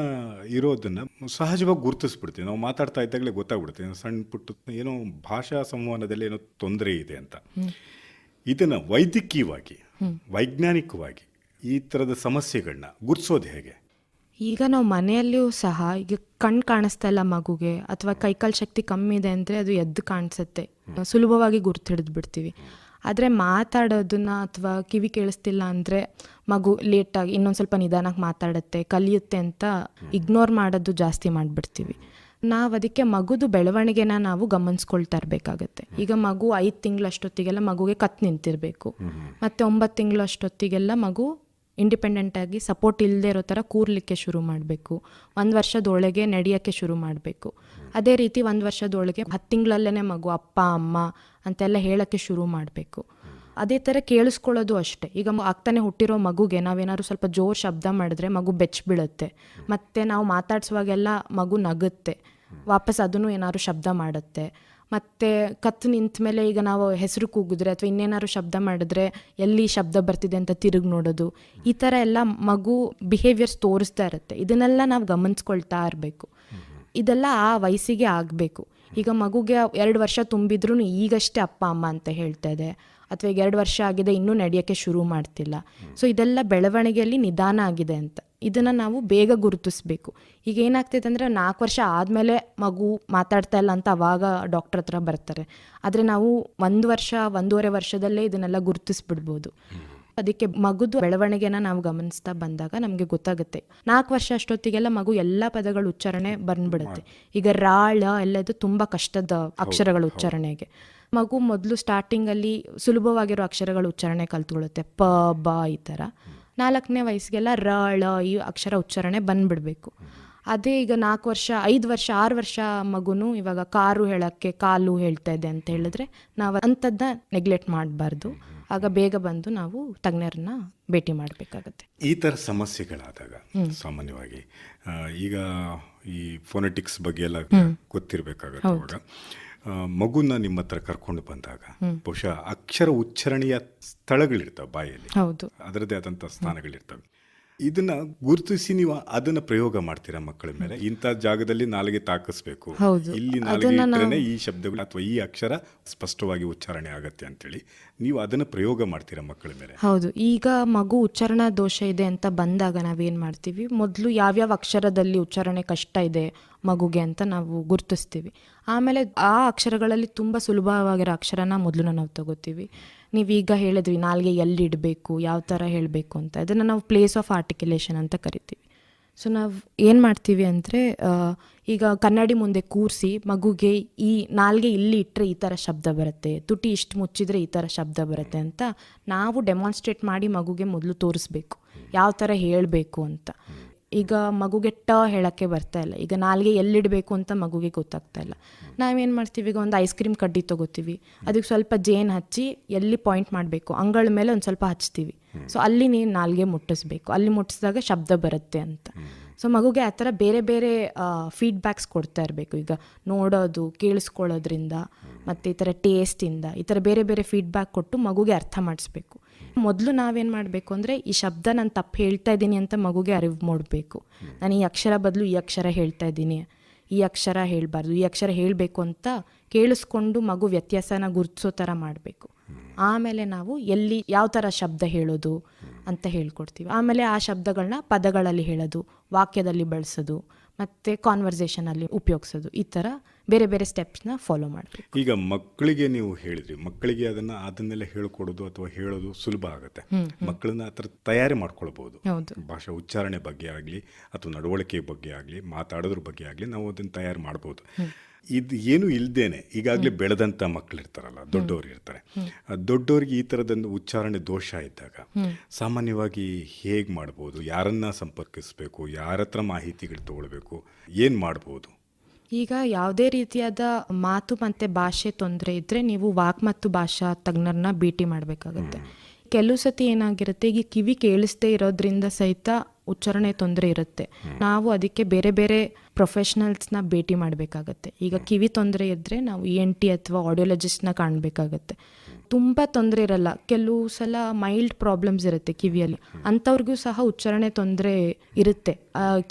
C: ಇರೋದನ್ನು ಸಹಜವಾಗಿ ಗುರುತಿಸ್ಬಿಡ್ತೀವಿ. ನಾವು ಮಾತಾಡ್ತಾ ಇದ್ದಾಗಲೇ ಗೊತ್ತಾಗ್ಬಿಡುತ್ತೆ ಸಣ್ಣ ಪುಟ್ಟ ಏನೋ ಭಾಷಾ ಸಂವಹನದಲ್ಲಿ ಏನೋ ತೊಂದರೆ ಇದೆ ಅಂತ. ಇದನ್ನು ವೈದ್ಯಕೀಯವಾಗಿ ವೈಜ್ಞಾನಿಕವಾಗಿ ಈ ಥರದ ಸಮಸ್ಯೆಗಳನ್ನ ಗುರುತಿಸೋದು ಹೇಗೆ?
D: ಈಗ ನಾವು ಮನೆಯಲ್ಲಿಯೂ ಸಹ ಈಗ ಕಣ್ಣು ಕಾಣಿಸ್ತಾ ಇಲ್ಲ ಮಗುಗೆ ಅಥವಾ ಕೈಕಾಲು ಶಕ್ತಿ ಕಮ್ಮಿ ಇದೆ ಅಂದರೆ ಅದು ಎದ್ದು ಕಾಣಿಸುತ್ತೆ, ಸುಲಭವಾಗಿ ಗುರ್ತಿಡಿದು ಬಿಡ್ತೀವಿ. ಆದರೆ ಮಾತಾಡೋದನ್ನ ಅಥವಾ ಕಿವಿ ಕೇಳಿಸ್ತಿಲ್ಲ ಅಂದರೆ ಮಗು ಲೇಟಾಗಿ ಇನ್ನೊಂದು ಸ್ವಲ್ಪ ನಿಧಾನಕ್ಕೆ ಮಾತಾಡುತ್ತೆ, ಕಲಿಯುತ್ತೆ ಅಂತ ಇಗ್ನೋರ್ ಮಾಡೋದು ಜಾಸ್ತಿ ಮಾಡಿಬಿಡ್ತೀವಿ. ನಾವು ಅದಕ್ಕೆ ಮಗುದು ಬೆಳವಣಿಗೆನ ನಾವು ಗಮನಿಸ್ಕೊಳ್ತಾ ಇರಬೇಕಾಗತ್ತೆ. ಈಗ ಮಗು 5 ತಿಂಗಳಷ್ಟೊತ್ತಿಗೆಲ್ಲ ಮಗುಗೆ ಕತ್ತು ನಿಂತಿರಬೇಕು, ಮತ್ತು 9 ತಿಂಗಳಷ್ಟೊತ್ತಿಗೆಲ್ಲ ಮಗು ಇಂಡಿಪೆಂಡೆಂಟಾಗಿ ಸಪೋರ್ಟ್ ಇಲ್ಲದೆ ಇರೋ ಥರ ಕೂರ್ಲಿಕ್ಕೆ ಶುರು ಮಾಡಬೇಕು. 1 ವರ್ಷದೊಳಗೆ ನಡೆಯೋಕ್ಕೆ ಶುರು ಮಾಡಬೇಕು. ಅದೇ ರೀತಿ 1 ವರ್ಷದೊಳಗೆ 10 ತಿಂಗಳಲ್ಲೇ ಮಗು ಅಪ್ಪ ಅಮ್ಮ ಅಂತೆಲ್ಲ ಹೇಳೋಕ್ಕೆ ಶುರು ಮಾಡಬೇಕು. ಅದೇ ಥರ ಕೇಳಿಸ್ಕೊಳ್ಳೋದು ಅಷ್ಟೇ. ಈಗ ಆಗ್ತಾನೆ ಹುಟ್ಟಿರೋ ಮಗುಗೆ ನಾವೇನಾದ್ರು ಸ್ವಲ್ಪ ಜೋರು ಶಬ್ದ ಮಾಡಿದ್ರೆ ಮಗು ಬೆಚ್ಚಬೀಳುತ್ತೆ, ಮತ್ತು ನಾವು ಮಾತಾಡ್ಸುವಾಗೆಲ್ಲ ಮಗು ನಗುತ್ತೆ, ವಾಪಸ್ ಅದನ್ನು ಏನಾದ್ರು ಶಬ್ದ ಮಾಡುತ್ತೆ. ಮತ್ತು ಕತ್ತು ನಿಂತ ಮೇಲೆ ಈಗ ನಾವು ಹೆಸರು ಕೂಗಿದ್ರೆ ಅಥವಾ ಇನ್ನೇನಾದ್ರು ಶಬ್ದ ಮಾಡಿದ್ರೆ ಎಲ್ಲಿ ಶಬ್ದ ಬರ್ತಿದೆ ಅಂತ ತಿರುಗಿ ನೋಡೋದು, ಈ ಥರ ಎಲ್ಲ ಮಗು ಬಿಹೇವಿಯರ್ಸ್ ತೋರಿಸ್ತಾ ಇರುತ್ತೆ. ಇದನ್ನೆಲ್ಲ ನಾವು ಗಮನಿಸ್ಕೊಳ್ತಾ ಇರಬೇಕು. ಇದೆಲ್ಲ ಆ ವಯಸ್ಸಿಗೆ ಆಗಬೇಕು. ಈಗ ಮಗುಗೆ 2 ವರ್ಷ ತುಂಬಿದ್ರೂ ಈಗಷ್ಟೇ ಅಪ್ಪ ಅಮ್ಮ ಅಂತ ಹೇಳ್ತಾ ಇದೆ, ಅಥವಾ ಈಗ 2 ವರ್ಷ ಆಗಿದೆ ಇನ್ನೂ ನಡೆಯೋಕ್ಕೆ ಶುರು ಮಾಡ್ತಿಲ್ಲ. ಸೊ ಇದೆಲ್ಲ ಬೆಳವಣಿಗೆಯಲ್ಲಿ ನಿಧಾನ ಆಗಿದೆ ಅಂತ. ಇದನ್ನು ನಾವು ಬೇಗ ಗುರುತಿಸ್ಬೇಕು. ಈಗ ಏನಾಗ್ತೈತೆ ಅಂದರೆ 4 ವರ್ಷ ಆದಮೇಲೆ ಮಗು ಮಾತಾಡ್ತಾ ಇಲ್ಲ ಅಂತ ಅವಾಗ ಡಾಕ್ಟರ್ ಹತ್ರ ಬರ್ತಾರೆ. ಆದರೆ ನಾವು 1 ವರ್ಷ 1.5 ವರ್ಷದಲ್ಲೇ ಇದನ್ನೆಲ್ಲ ಗುರುತಿಸ್ಬಿಡ್ಬೋದು. ಅದಕ್ಕೆ ಮಗುದು ಬೆಳವಣಿಗೆನ ನಾವು ಗಮನಿಸ್ತಾ ಬಂದಾಗ ನಮಗೆ ಗೊತ್ತಾಗುತ್ತೆ. 4 ವರ್ಷ ಅಷ್ಟೊತ್ತಿಗೆಲ್ಲ ಮಗು ಎಲ್ಲ ಪದಗಳ ಉಚ್ಚಾರಣೆ ಬಂದ್ಬಿಡುತ್ತೆ. ಈಗ ರಾಳ ಎಲ್ಲದು ತುಂಬ ಕಷ್ಟದ ಅಕ್ಷರಗಳ ಉಚ್ಚಾರಣೆಗೆ. ಮಗು ಮೊದಲು ಸ್ಟಾರ್ಟಿಂಗಲ್ಲಿ ಸುಲಭವಾಗಿರೋ ಅಕ್ಷರಗಳ ಉಚ್ಚಾರಣೆ ಕಲ್ತ್ಕೊಳ್ಳುತ್ತೆ, ಪ ಬ ಈ ಥರ. 4ನೇ ವಯಸ್ಸಿಗೆಲ್ಲ ರ ಳ ಈ ಅಕ್ಷರ ಉಚ್ಚಾರಣೆ ಬಂದ್ಬಿಡಬೇಕು. ಅದೇ ಈಗ 4 ವರ್ಷ 5 ವರ್ಷ 6 ವರ್ಷ ಮಗುನು ಇವಾಗ ಕಾರು ಹೇಳೋಕ್ಕೆ ಕಾಲು ಹೇಳ್ತಾ ಇದೆ ಅಂತ ಹೇಳಿದ್ರೆ ನಾವು ಅಂಥದ್ದನ್ನ ನೆಗ್ಲೆಕ್ಟ್ ಮಾಡಬಾರ್ದು. ಆಗ ಬೇಗ ಬಂದು ನಾವು ತಜ್ಞರನ್ನ ಭೇಟಿ ಮಾಡಬೇಕಾಗತ್ತೆ.
C: ಈ ಥರ ಸಮಸ್ಯೆಗಳಾದಾಗ ಸಾಮಾನ್ಯವಾಗಿ ಈಗ ಈ ಫೋನೆಟಿಕ್ಸ್ ಬಗ್ಗೆ ಎಲ್ಲ ಗೊತ್ತಿರಬೇಕಾಗತ್ತೆ. ಅವಾಗ ಮಗುನ ನಿಮ್ಮ ಹತ್ರ ಕರ್ಕೊಂಡು ಬಂದಾಗ ಬಹುಶಃ ಅಕ್ಷರ ಉಚ್ಚಾರಣೆಯ ಸ್ಥಳಗಳಿರ್ತವೆ ಬಾಯಲ್ಲಿ, ಅದರದ್ದೇ ಆದಂಥ ಸ್ಥಾನಗಳಿರ್ತವೆ. ಇದನ್ನ ಗುರುತಿಸಿ ನೀವು ಅದನ್ನ ಪ್ರಯೋಗ ಮಾಡ್ತೀರಾ ಮಕ್ಕಳ ಮೇಲೆ? ಇಂಥ ಜಾಗದಲ್ಲಿ ನಾಲಿಗೆ ತಾಕಿಸ್ಬೇಕು, ಇಲ್ಲಿ ನಾಲಿಗೆ ಇಟ್ಟರೆ ಈ ಶಬ್ದಗಳು ಅಥವಾ ಈ ಅಕ್ಷರ ಸ್ಪಷ್ಟವಾಗಿ ಉಚ್ಚಾರಣೆ ಆಗತ್ತೆ ಅಂತೇಳಿ ನೀವು ಅದನ್ನ ಪ್ರಯೋಗ ಮಾಡ್ತೀರಾ ಮಕ್ಕಳ ಮೇಲೆ?
D: ಹೌದು. ಈಗ ಮಗು ಉಚ್ಚಾರಣಾ ದೋಷ ಇದೆ ಅಂತ ಬಂದಾಗ ನಾವೇನು ಮಾಡ್ತೀವಿ, ಮೊದಲು ಯಾವ್ಯಾವ ಅಕ್ಷರದಲ್ಲಿ ಉಚ್ಚಾರಣೆ ಕಷ್ಟ ಇದೆ ಮಗುಗೆ ಅಂತ ನಾವು ಗುರುತಿಸ್ತೀವಿ. ಆಮೇಲೆ ಆ ಅಕ್ಷರಗಳಲ್ಲಿ ತುಂಬ ಸುಲಭವಾಗಿರೋ ಅಕ್ಷರನ ಮೊದಲು ನಾವು ತಗೋತೀವಿ. ನೀವೀಗ ಹೇಳಿದ್ವಿ ನಾಲ್ಗೆ ಎಲ್ಲಿಡಬೇಕು, ಯಾವ ಥರ ಹೇಳಬೇಕು ಅಂತ, ಅದನ್ನು ನಾವು ಪ್ಲೇಸ್ ಆಫ್ ಆರ್ಟಿಕ್ಯುಲೇಷನ್ ಅಂತ ಕರಿತೀವಿ. ಸೊ ನಾವು ಏನು ಮಾಡ್ತೀವಿ ಅಂದರೆ, ಈಗ ಕನ್ನಡಿ ಮುಂದೆ ಕೂರಿಸಿ ಮಗುಗೆ ಈ ನಾಲ್ಗೆ ಇಲ್ಲಿ ಇಟ್ಟರೆ ಈ ಥರ ಶಬ್ದ ಬರುತ್ತೆ, ತುಟಿ ಇಷ್ಟು ಮುಚ್ಚಿದ್ರೆ ಈ ಥರ ಶಬ್ದ ಬರುತ್ತೆ ಅಂತ ನಾವು ಡೆಮಾನ್ಸ್ಟ್ರೇಟ್ ಮಾಡಿ ಮಗುಗೆ ಮೊದಲು ತೋರಿಸ್ಬೇಕು ಯಾವ ಥರ ಹೇಳಬೇಕು ಅಂತ. ಈಗ ಮಗುಗೆ ಟ ಹೇಳೋಕ್ಕೆ ಬರ್ತಾ ಇಲ್ಲ, ಈಗ ನಾಲ್ಗೆ ಎಲ್ಲಿಡಬೇಕು ಅಂತ ಮಗುಗೆ ಗೊತ್ತಾಗ್ತಾ ಇಲ್ಲ. ನಾವೇನು ಮಾಡ್ತೀವಿ, ಈಗ ಒಂದು ಐಸ್ ಕ್ರೀಮ್ ಕಡ್ಡಿ ತೊಗೋತೀವಿ, ಅದಕ್ಕೆ ಸ್ವಲ್ಪ ಜೇನು ಹಚ್ಚಿ ಎಲ್ಲಿ ಪಾಯಿಂಟ್ ಮಾಡಬೇಕು ಅಂಗಳ ಮೇಲೆ ಒಂದು ಸ್ವಲ್ಪ ಹಚ್ತೀವಿ. ಸೊ ಅಲ್ಲಿ ನೀನು ನಾಲ್ಗೆ ಮುಟ್ಟಿಸ್ಬೇಕು, ಅಲ್ಲಿ ಮುಟ್ಟಿಸಿದಾಗ ಶಬ್ದ ಬರುತ್ತೆ ಅಂತ. ಸೊ ಮಗುಗೆ ಆ ಥರ ಬೇರೆ ಬೇರೆ ಫೀಡ್ಬ್ಯಾಕ್ಸ್ ಕೊಡ್ತಾ ಇರಬೇಕು. ಈಗ ನೋಡೋದು, ಕೇಳಿಸ್ಕೊಳ್ಳೋದ್ರಿಂದ ಮತ್ತು ಈ ಥರ ಟೇಸ್ಟಿಂದ ಈ ಥರ ಬೇರೆ ಬೇರೆ ಫೀಡ್ಬ್ಯಾಕ್ ಕೊಟ್ಟು ಮಗುಗೆ ಅರ್ಥ ಮಾಡಿಸ್ಬೇಕು. ಮೊದಲು ನಾವೇನು ಮಾಡಬೇಕು ಅಂದರೆ, ಈ ಶಬ್ದ ನಾನು ತಪ್ಪು ಹೇಳ್ತಾ ಇದ್ದೀನಿ ಅಂತ ಮಗುಗೆ ಅರಿವು ಮೂಡಬೇಕು. ನಾನು ಈ ಅಕ್ಷರ ಬದಲು ಈ ಅಕ್ಷರ ಹೇಳ್ತಾ ಇದ್ದೀನಿ, ಈ ಅಕ್ಷರ ಹೇಳಬಾರ್ದು, ಈ ಅಕ್ಷರ ಹೇಳಬೇಕು ಅಂತ ಕೇಳಿಸ್ಕೊಂಡು ಮಗು ವ್ಯತ್ಯಾಸನ ಗುರುತಿಸೋ ಥರ ಮಾಡಬೇಕು. ಆಮೇಲೆ ನಾವು ಎಲ್ಲಿ ಯಾವ ಥರ ಶಬ್ದ ಹೇಳೋದು ಅಂತ ಹೇಳ್ಕೊಡ್ತೀವಿ. ಆಮೇಲೆ ಆ ಶಬ್ದಗಳನ್ನ ಪದಗಳಲ್ಲಿ ಹೇಳೋದು, ವಾಕ್ಯದಲ್ಲಿ ಬಳಸೋದು, ಮತ್ತು ಕಾನ್ವರ್ಸೇಷನಲ್ಲಿ ಉಪಯೋಗಿಸೋದು, ಈ ಥರ ಬೇರೆ ಬೇರೆ ಸ್ಟೆಪ್ಸ್ನ ಫಾಲೋ ಮಾಡಬೇಕು.
C: ಈಗ ಮಕ್ಕಳಿಗೆ ನೀವು ಹೇಳಿದ್ರಿ, ಮಕ್ಕಳಿಗೆ ಅದನ್ನೆಲ್ಲ ಹೇಳ್ಕೊಡೋದು ಅಥವಾ ಹೇಳೋದು ಸುಲಭ ಆಗುತ್ತೆ. ಮಕ್ಕಳನ್ನ ಆ ಥರ ತಯಾರಿ ಮಾಡ್ಕೊಳ್ಬೋದು. ಭಾಷಾ ಉಚ್ಚಾರಣೆ ಬಗ್ಗೆ ಆಗಲಿ ಅಥವಾ ನಡವಳಿಕೆ ಬಗ್ಗೆ ಆಗಲಿ ಮಾತಾಡೋದ್ರ ಬಗ್ಗೆ ಆಗಲಿ ನಾವು ಅದನ್ನು ತಯಾರು ಮಾಡ್ಬೋದು. ಇದು ಏನು ಇಲ್ದೇನೆ ಈಗಾಗಲೇ ಬೆಳೆದಂಥ ಮಕ್ಕಳು ಇರ್ತಾರಲ್ಲ, ದೊಡ್ಡವರು ಇರ್ತಾರೆ, ದೊಡ್ಡವ್ರಿಗೆ ಈ ಥರದೊಂದು ಉಚ್ಚಾರಣೆ ದೋಷ ಇದ್ದಾಗ ಸಾಮಾನ್ಯವಾಗಿ ಹೇಗೆ ಮಾಡ್ಬೋದು? ಯಾರನ್ನ ಸಂಪರ್ಕಿಸಬೇಕು? ಯಾರ ಹತ್ರ ಮಾಹಿತಿಗಳು ತಗೊಳ್ಬೇಕು? ಏನು ಮಾಡ್ಬೋದು?
D: ಈಗ ಯಾವುದೇ ರೀತಿಯಾದ ಮಾತು ಮತ್ತು ಭಾಷೆ ತೊಂದರೆ ಇದ್ದರೆ ನೀವು ವಾಕ್ ಮತ್ತು ಭಾಷಾ ತಜ್ಞರನ್ನ ಭೇಟಿ ಮಾಡಬೇಕಾಗತ್ತೆ. ಕೆಲವು ಸತಿ ಏನಾಗಿರುತ್ತೆ, ಈಗ ಕಿವಿ ಕೇಳಿಸ್ದೇ ಇರೋದ್ರಿಂದ ಸಹಿತ ಉಚ್ಚಾರಣೆ ತೊಂದರೆ ಇರುತ್ತೆ. ನಾವು ಅದಕ್ಕೆ ಬೇರೆ ಬೇರೆ ಪ್ರೊಫೆಷ್ನಲ್ಸ್ನ ಭೇಟಿ ಮಾಡಬೇಕಾಗತ್ತೆ. ಈಗ ಕಿವಿ ತೊಂದರೆ ಇದ್ದರೆ ನಾವು ENT ಅಥವಾ ಆಡಿಯೋಲಜಿಸ್ಟ್ನ ಕಾಣಬೇಕಾಗತ್ತೆ. ತುಂಬ ತೊಂದರೆ ಇರಲ್ಲ, ಕೆಲವು ಸಲ ಮೈಲ್ಡ್ ಪ್ರಾಬ್ಲಮ್ಸ್ ಇರುತ್ತೆ ಕಿವಿಯಲ್ಲಿ, ಅಂಥವ್ರಿಗೂ ಸಹ ಉಚ್ಚಾರಣೆ ತೊಂದರೆ ಇರುತ್ತೆ.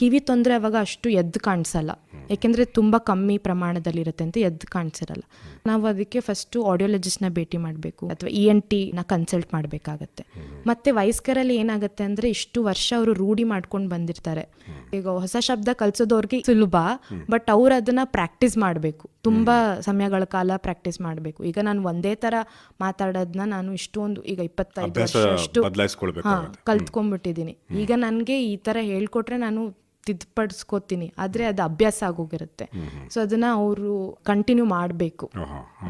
D: ಕಿವಿ ತೊಂದರೆ ಅವಾಗ ಅಷ್ಟು ಎದ್ದು ಕಾಣಿಸಲ್ಲ, ಯಾಕೆಂದರೆ ತುಂಬ ಕಮ್ಮಿ ಪ್ರಮಾಣದಲ್ಲಿರುತ್ತೆ ಅಂತ ಎದ್ದು ಕಾಣಿಸಿರಲ್ಲ. ನಾವು ಅದಕ್ಕೆ ಫಸ್ಟು ಆಡಿಯೋಲಜಿಸ್ಟ್ನ ಭೇಟಿ ಮಾಡಬೇಕು ಅಥವಾ ENTನ ಕನ್ಸಲ್ಟ್ ಮಾಡಬೇಕಾಗತ್ತೆ. ಮತ್ತು ವಯಸ್ಕರಲ್ಲಿ ಏನಾಗುತ್ತೆ ಅಂದರೆ ಇಷ್ಟು ವರ್ಷ ಅವರು ರೂಢಿ ಮಾಡ್ಕೊಂಡು ಬಂದಿರ್ತಾರೆ. ಈಗ ಹೊಸ ಶಬ್ದ ಕಲಿಸೋದವ್ರಿಗೆ ಸುಲಭ, ಬಟ್ ಅವ್ರು ಅದನ್ನು ಪ್ರಾಕ್ಟೀಸ್ ಮಾಡಬೇಕು, ತುಂಬ ಸಮಯಗಳ ಕಾಲ ಪ್ರಾಕ್ಟೀಸ್ ಮಾಡಬೇಕು. ಈಗ ನಾನು ಒಂದೇ ಥರ ಮಾತಾಡೋದನ್ನ ನಾನು ಇಷ್ಟೊಂದು ಈಗ 25 ವರ್ಷ ಅಷ್ಟು ಕಲ್ತ್ಕೊಂಡ್ಬಿಟ್ಟಿದ್ದೀನಿ. ಈಗ ನನಗೆ ಈ ಥರ ಹೇಳ್ಕೊಟ್ರೆ ನಾನು ತಿದ್ದುಪಡಿಸ್ಕೋತೀನಿ, ಆದರೆ ಅದು ಅಭ್ಯಾಸ ಆಗೋಗಿರುತ್ತೆ. ಸೊ ಅದನ್ನು ಅವರು ಕಂಟಿನ್ಯೂ ಮಾಡಬೇಕು.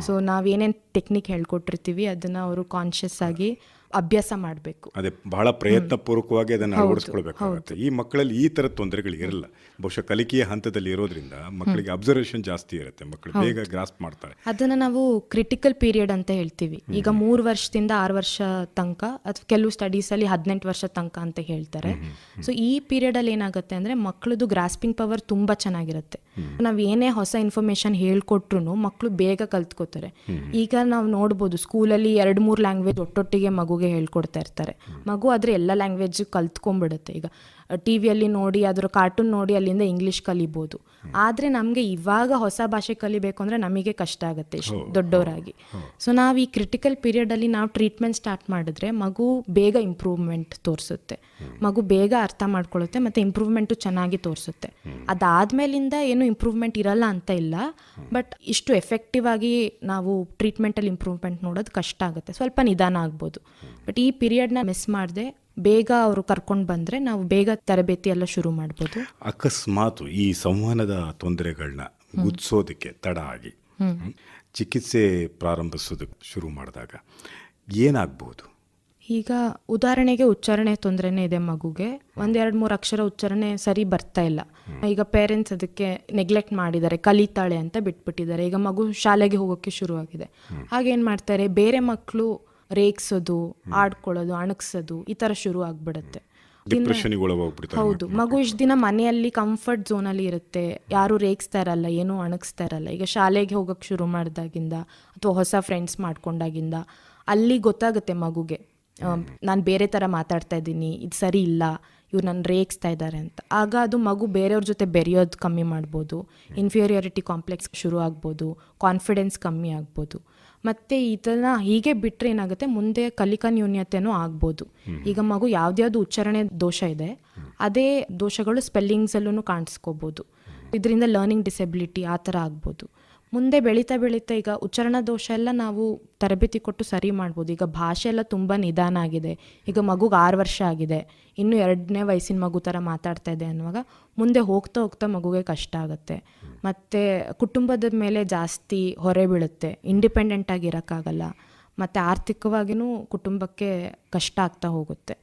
D: ಸೊ ನಾವೇನೇನು ಟೆಕ್ನಿಕ್ ಹೇಳ್ಕೊಟ್ಟಿರ್ತೀವಿ ಅದನ್ನು ಅವರು ಕಾನ್ಷಿಯಸ್ ಆಗಿ ಅಭ್ಯಾಸ ಮಾಡಬೇಕು.
C: ಅದೇ ಬಹಳ ಪ್ರಯತ್ನ ಪೂರ್ವಕವಾಗಿ ಅದನ್ನು ಅಳವಡಿಸ್ಕೊಳ್ಬೇಕಾಗುತ್ತೆ. ಈ ಮಕ್ಕಳಲ್ಲಿ ಈ ಥರದ ತೊಂದರೆಗಳು ಇರಲ್ಲ, ಬಹುಶಃ ಕಲಿಕೆಯ ಹಂತದಲ್ಲಿ ಇರೋದ್ರಿಂದ ಮಕ್ಕಳಿಗೆ ಅಬ್ಸರ್ವೇಷನ್ ಜಾಸ್ತಿ ಇರುತ್ತೆ, ಮಕ್ಕಳು ಬೇಗ ಗ್ರಾಸ್ಪ್ ಮಾಡ್ತಾರೆ.
D: ಅದನ್ನು ನಾವು ಕ್ರಿಟಿಕಲ್ ಪೀರಿಯಡ್ ಅಂತ ಹೇಳ್ತೀವಿ. ಈಗ 3 ವರ್ಷದಿಂದ 6 ವರ್ಷ ತನಕ ಅಥವಾ ಕೆಲವು ಸ್ಟಡೀಸಲ್ಲಿ 18 ವರ್ಷ ತನಕ ಅಂತ ಹೇಳ್ತಾರೆ. ಸೊ ಈ ಪೀರಿಯಡಲ್ಲಿ ಏನಾಗುತ್ತೆ ಅಂದರೆ ಮಕ್ಕಳದು ಗ್ರಾಸ್ಪಿಂಗ್ ಪವರ್ ತುಂಬ ಚೆನ್ನಾಗಿರುತ್ತೆ. ನಾವು ಏನೇ ಹೊಸ ಇನ್ಫಾರ್ಮೇಷನ್ ಹೇಳ್ಕೊಟ್ರು ಮಕ್ಕಳು ಬೇಗ ಕಲ್ತ್ಕೋತಾರೆ. ಈಗ ನಾವು ನೋಡ್ಬೋದು ಸ್ಕೂಲಲ್ಲಿ 2-3 ಲ್ಯಾಂಗ್ವೇಜ್ ಒಟ್ಟೊಟ್ಟಿಗೆ ಮಗುಗೆ ಹೇಳ್ಕೊಡ್ತಾ ಇರ್ತಾರೆ. ಮಗು ಆದರೆ ಎಲ್ಲ ಲ್ಯಾಂಗ್ವೇಜ್ ಕಲ್ತ್ಕೊಂಡ್ಬಿಡುತ್ತೆ. ಈಗ ಟಿವಿಯಲ್ಲಿ ನೋಡಿ ಅದರ ಕಾರ್ಟೂನ್ ನೋಡಿ ಅಲ್ಲಿಂದ ಇಂಗ್ಲೀಷ್ ಕಲಿಬೋದು. ಆದರೆ ನಮಗೆ ಇವಾಗ ಹೊಸ ಭಾಷೆ ಕಲಿಬೇಕು ಅಂದರೆ ನಮಗೆ ಕಷ್ಟ ಆಗುತ್ತೆ ದೊಡ್ಡವರಾಗಿ. ಸೊ ನಾವು ಈ ಕ್ರಿಟಿಕಲ್ ಪೀರಿಯಡಲ್ಲಿ ನಾವು ಟ್ರೀಟ್ಮೆಂಟ್ ಸ್ಟಾರ್ಟ್ ಮಾಡಿದ್ರೆ ಮಗು ಬೇಗ ಇಂಪ್ರೂವ್ಮೆಂಟ್ ತೋರಿಸುತ್ತೆ, ಮಗು ಬೇಗ ಅರ್ಥ ಮಾಡ್ಕೊಳ್ಳುತ್ತೆ ಮತ್ತು ಇಂಪ್ರೂವ್ಮೆಂಟು ಚೆನ್ನಾಗಿ ತೋರಿಸುತ್ತೆ. ಅದಾದಮೇಲಿಂದ ಏನು ಇಂಪ್ರೂವ್ಮೆಂಟ್ ಇರಲ್ಲ ಅಂತ ಇಲ್ಲ, ಬಟ್ ಇಷ್ಟು ಎಫೆಕ್ಟಿವ್ ಆಗಿ ನಾವು ಟ್ರೀಟ್ಮೆಂಟಲ್ಲಿ ಇಂಪ್ರೂವ್ಮೆಂಟ್ ನೋಡೋದು ಕಷ್ಟ ಆಗುತ್ತೆ, ಸ್ವಲ್ಪ ನಿಧಾನ ಆಗ್ಬೋದು. ಬಟ್ ಈ ಪೀರಿಯಡ್ನ ಮಿಸ್ ಮಾಡದೆ ಬೇಗ ಅವರು ಕರ್ಕೊಂಡು ಬಂದರೆ ನಾವು ಬೇಗ ತರಬೇತಿ ಎಲ್ಲ ಶುರು ಮಾಡ್ಬೋದು.
C: ಅಕಸ್ಮಾತ್ ಈ ಸಂವಹನದ ತೊಂದರೆಗಳನ್ನ ಗುರ್ತಿಸೋದಕ್ಕೆ ತಡ ಆಗಿ ಚಿಕಿತ್ಸೆ ಪ್ರಾರಂಭಿಸೋದಕ್ಕೆ ಶುರು ಮಾಡಿದಾಗ ಏನಾಗ್ಬೋದು?
D: ಈಗ ಉದಾಹರಣೆಗೆ ಉಚ್ಚಾರಣೆ ತೊಂದರೆನೇ ಇದೆ ಮಗುಗೆ, 1-2-3 ಅಕ್ಷರ ಉಚ್ಚಾರಣೆ ಸರಿ ಬರ್ತಾ ಇಲ್ಲ. ಈಗ ಪೇರೆಂಟ್ಸ್ ಅದಕ್ಕೆ ನೆಗ್ಲೆಕ್ಟ್ ಮಾಡಿದ್ದಾರೆ, ಕಲಿತಾಳೆ ಅಂತ ಬಿಟ್ಬಿಟ್ಟಿದ್ದಾರೆ. ಈಗ ಮಗು ಶಾಲೆಗೆ ಹೋಗೋಕ್ಕೆ ಶುರುವಾಗಿದೆ. ಹಾಗೇನು ಮಾಡ್ತಾರೆ, ಬೇರೆ ಮಕ್ಕಳು ರೇಗ್ಸೋದು, ಆಡ್ಕೊಳ್ಳೋದು, ಅಣಗ್ಸೋದು ಈ ಥರ ಶುರು ಆಗ್ಬಿಡುತ್ತೆ. ಹೌದು, ಮಗು ಇಷ್ಟು ದಿನ ಮನೆಯಲ್ಲಿ ಕಂಫರ್ಟ್ ಝೋನಲ್ಲಿ ಇರುತ್ತೆ, ಯಾರು ರೇಗಿಸ್ತಾ ಇರಲ್ಲ, ಏನೂ ಅಣಗಿಸ್ತಾ ಇರಲ್ಲ. ಈಗ ಶಾಲೆಗೆ ಹೋಗೋಕ್ಕೆ ಶುರು ಮಾಡಿದಾಗಿಂದ ಅಥವಾ ಹೊಸ ಫ್ರೆಂಡ್ಸ್ ಮಾಡ್ಕೊಂಡಾಗಿಂದ ಅಲ್ಲಿ ಗೊತ್ತಾಗುತ್ತೆ ಮಗುಗೆ, ನಾನು ಬೇರೆ ಥರ ಮಾತಾಡ್ತಾ ಇದ್ದೀನಿ, ಇದು ಸರಿ ಇಲ್ಲ, ಇವ್ರು ನನ್ನ ರೇಗಿಸ್ತಾ ಇದ್ದಾರೆ ಅಂತ. ಆಗ ಅದು ಮಗು ಬೇರೆಯವ್ರ ಜೊತೆ ಬೆರೆಯೋದು ಕಮ್ಮಿ ಮಾಡ್ಬೋದು, ಇನ್ಫೀರಿಯಾರಿಟಿ ಕಾಂಪ್ಲೆಕ್ಸ್ ಶುರು ಆಗ್ಬೋದು, ಕಾನ್ಫಿಡೆನ್ಸ್ ಕಮ್ಮಿ ಆಗ್ಬೋದು. ಮತ್ತು ಇದನ್ನು ಹೀಗೆ ಬಿಟ್ಟರೆ ಏನಾಗುತ್ತೆ, ಮುಂದೆ ಕಲಿಕಾ ನ್ಯೂನ್ಯತೆನೂ ಆಗ್ಬೋದು. ಈಗ ಮಗು ಯಾವ್ದ್ಯಾವ್ದು ಉಚ್ಚಾರಣೆ ದೋಷ ಇದೆ ಅದೇ ದೋಷಗಳು ಸ್ಪೆಲ್ಲಿಂಗ್ಸಲ್ಲೂ ಕಾಣಿಸ್ಕೋಬೋದು. ಇದರಿಂದ ಲರ್ನಿಂಗ್ ಡಿಸೆಬಿಲಿಟಿ ಆ ಥರ ಆಗ್ಬೋದು. ಮುಂದೆ ಬೆಳೀತಾ ಬೆಳೀತಾ ಈಗ ಉಚ್ಚಾರಣ ದೋಷ ಎಲ್ಲ ನಾವು ತರಬೇತಿ ಕೊಟ್ಟು ಸರಿ ಮಾಡ್ಬೋದು. ಈಗ ಭಾಷೆ ಎಲ್ಲ ತುಂಬ ನಿಧಾನ ಆಗಿದೆ. ಈಗ ಮಗುಗೆ 6 ವರ್ಷ ಆಗಿದೆ, ಇನ್ನು 2ನೇ ವಯಸ್ಸಿನ ಮಗು ಥರ ಮಾತಾಡ್ತಾ ಇದೆ ಅನ್ನುವಾಗ ಮುಂದೆ ಹೋಗ್ತಾ ಹೋಗ್ತಾ ಮಗುಗೆ ಕಷ್ಟ ಆಗುತ್ತೆ. ಮತ್ತು ಕುಟುಂಬದ ಮೇಲೆ ಜಾಸ್ತಿ ಹೊರೆ ಬೀಳುತ್ತೆ, ಇಂಡಿಪೆಂಡೆಂಟ್ ಆಗಿ ಇರೋಕ್ಕಾಗಲ್ಲ, ಮತ್ತು ಆರ್ಥಿಕವಾಗಿಯೂ ಕುಟುಂಬಕ್ಕೆ ಕಷ್ಟ ಆಗ್ತಾ ಹೋಗುತ್ತೆ.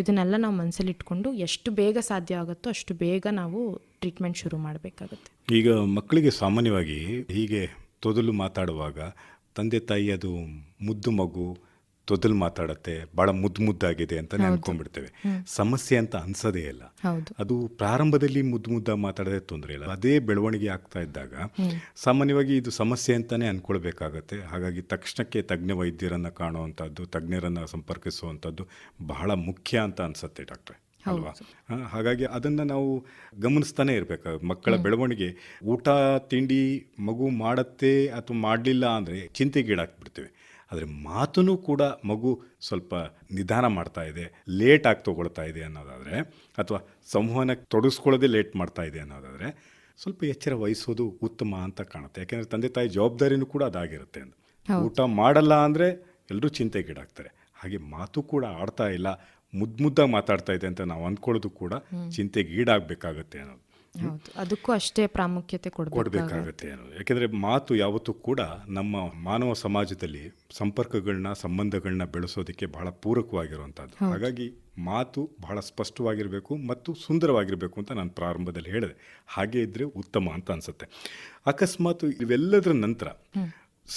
D: ಇದನ್ನೆಲ್ಲ ನಾವು ಮನಸ್ಸಲ್ಲಿ ಇಟ್ಕೊಂಡು ಎಷ್ಟು ಬೇಗ ಸಾಧ್ಯ ಆಗುತ್ತೋ ಅಷ್ಟು ಬೇಗ ನಾವು ಟ್ರೀಟ್ಮೆಂಟ್ ಶುರು ಮಾಡಬೇಕಾಗುತ್ತೆ.
C: ಈಗ ಮಕ್ಕಳಿಗೆ ಸಾಮಾನ್ಯವಾಗಿ ಹೀಗೆ ತೊದಲು ಮಾತಾಡುವಾಗ ತಂದೆ ತಾಯಿ ಅದು ಮುದ್ದು ಮಗು ತೊದಲು ಮಾತಾಡತ್ತೆ, ಭಾಳ ಮುದ್ದಾಗಿದೆ ಅಂತಲೇ ಅನ್ಕೊಂಡ್ಬಿಡ್ತೇವೆ. ಸಮಸ್ಯೆ ಅಂತ ಅನ್ಸೋದೇ ಇಲ್ಲ. ಅದು ಪ್ರಾರಂಭದಲ್ಲಿ ಮುದ್ದಾಗಿ ಮಾತಾಡೋದೇ ತೊಂದರೆ ಇಲ್ಲ. ಅದೇ ಬೆಳವಣಿಗೆ ಆಗ್ತಾ ಇದ್ದಾಗ ಸಾಮಾನ್ಯವಾಗಿ ಇದು ಸಮಸ್ಯೆ ಅಂತಲೇ ಅಂದ್ಕೊಳ್ಬೇಕಾಗತ್ತೆ. ಹಾಗಾಗಿ ತಕ್ಷಣಕ್ಕೆ ತಜ್ಞ ವೈದ್ಯರನ್ನು ಕಾಣುವಂಥದ್ದು, ತಜ್ಞರನ್ನು ಸಂಪರ್ಕಿಸುವಂಥದ್ದು ಬಹಳ ಮುಖ್ಯ ಅಂತ ಅನ್ಸುತ್ತೆ ಡಾಕ್ಟ್ರೆ, ಅಲ್ವಾ? ಹಾಗಾಗಿ ಅದನ್ನು ನಾವು ಗಮನಿಸ್ತಾನೆ ಇರಬೇಕಾಗುತ್ತೆ. ಮಕ್ಕಳ ಬೆಳವಣಿಗೆ, ಊಟ ತಿಂಡಿ ಮಗು ಮಾಡತ್ತೆ ಅಥವಾ ಮಾಡಲಿಲ್ಲ ಅಂದರೆ ಚಿಂತೆಗೀಡಾಕ್ಬಿಡ್ತೇವೆ. ಆದರೆ ಮಾತೂ ಕೂಡ ಮಗು ಸ್ವಲ್ಪ ನಿಧಾನ ಮಾಡ್ತಾ ಇದೆ, ಲೇಟಾಗಿ ತೊಗೊಳ್ತಾ ಇದೆ ಅನ್ನೋದಾದರೆ, ಅಥವಾ ಸಂವಹನಕ್ಕೆ ತೊಡಗಿಸ್ಕೊಳ್ಳೋದೇ ಲೇಟ್ ಮಾಡ್ತಾ ಇದೆ ಅನ್ನೋದಾದರೆ ಸ್ವಲ್ಪ ಎಚ್ಚರ ವಹಿಸೋದು ಉತ್ತಮ ಅಂತ ಕಾಣುತ್ತೆ. ಯಾಕೆಂದರೆ ತಂದೆ ತಾಯಿ ಜವಾಬ್ದಾರಿನೂ ಕೂಡ ಅದಾಗಿರುತ್ತೆ. ಊಟ ಮಾಡಲ್ಲ ಅಂದರೆ ಎಲ್ಲರೂ ಚಿಂತೆಗೀಡಾಗ್ತಾರೆ. ಹಾಗೆ ಮಾತು ಕೂಡ ಆಡ್ತಾ ಇಲ್ಲ, ಮುದ್ದಾಗಿ ಮಾತಾಡ್ತಾ ಇದೆ ಅಂತ ನಾವು ಅಂದ್ಕೊಳ್ಳೋದು ಕೂಡ ಚಿಂತೆಗೀಡಾಗಬೇಕಾಗತ್ತೆ ಅನ್ನೋದು.
D: ಅದಕ್ಕೂ ಅಷ್ಟೇ ಪ್ರಾಮುಖ್ಯತೆ
C: ಕೊಡಬೇಕಾಗತ್ತೆ ಅನ್ನೋದು. ಯಾಕೆಂದರೆ ಮಾತು ಯಾವತ್ತೂ ಕೂಡ ನಮ್ಮ ಮಾನವ ಸಮಾಜದಲ್ಲಿ ಸಂಪರ್ಕಗಳನ್ನ, ಸಂಬಂಧಗಳನ್ನ ಬೆಳೆಸೋದಕ್ಕೆ ಬಹಳ ಪೂರಕವಾಗಿರುವಂಥದ್ದು. ಹಾಗಾಗಿ ಮಾತು ಬಹಳ ಸ್ಪಷ್ಟವಾಗಿರಬೇಕು ಮತ್ತು ಸುಂದರವಾಗಿರಬೇಕು ಅಂತ ನಾನು ಪ್ರಾರಂಭದಲ್ಲಿ ಹೇಳಿದೆ. ಹಾಗೆ ಇದ್ದರೆ ಉತ್ತಮ ಅಂತ ಅನಿಸುತ್ತೆ. ಅಕಸ್ಮಾತ್ ಇವೆಲ್ಲದರ ನಂತರ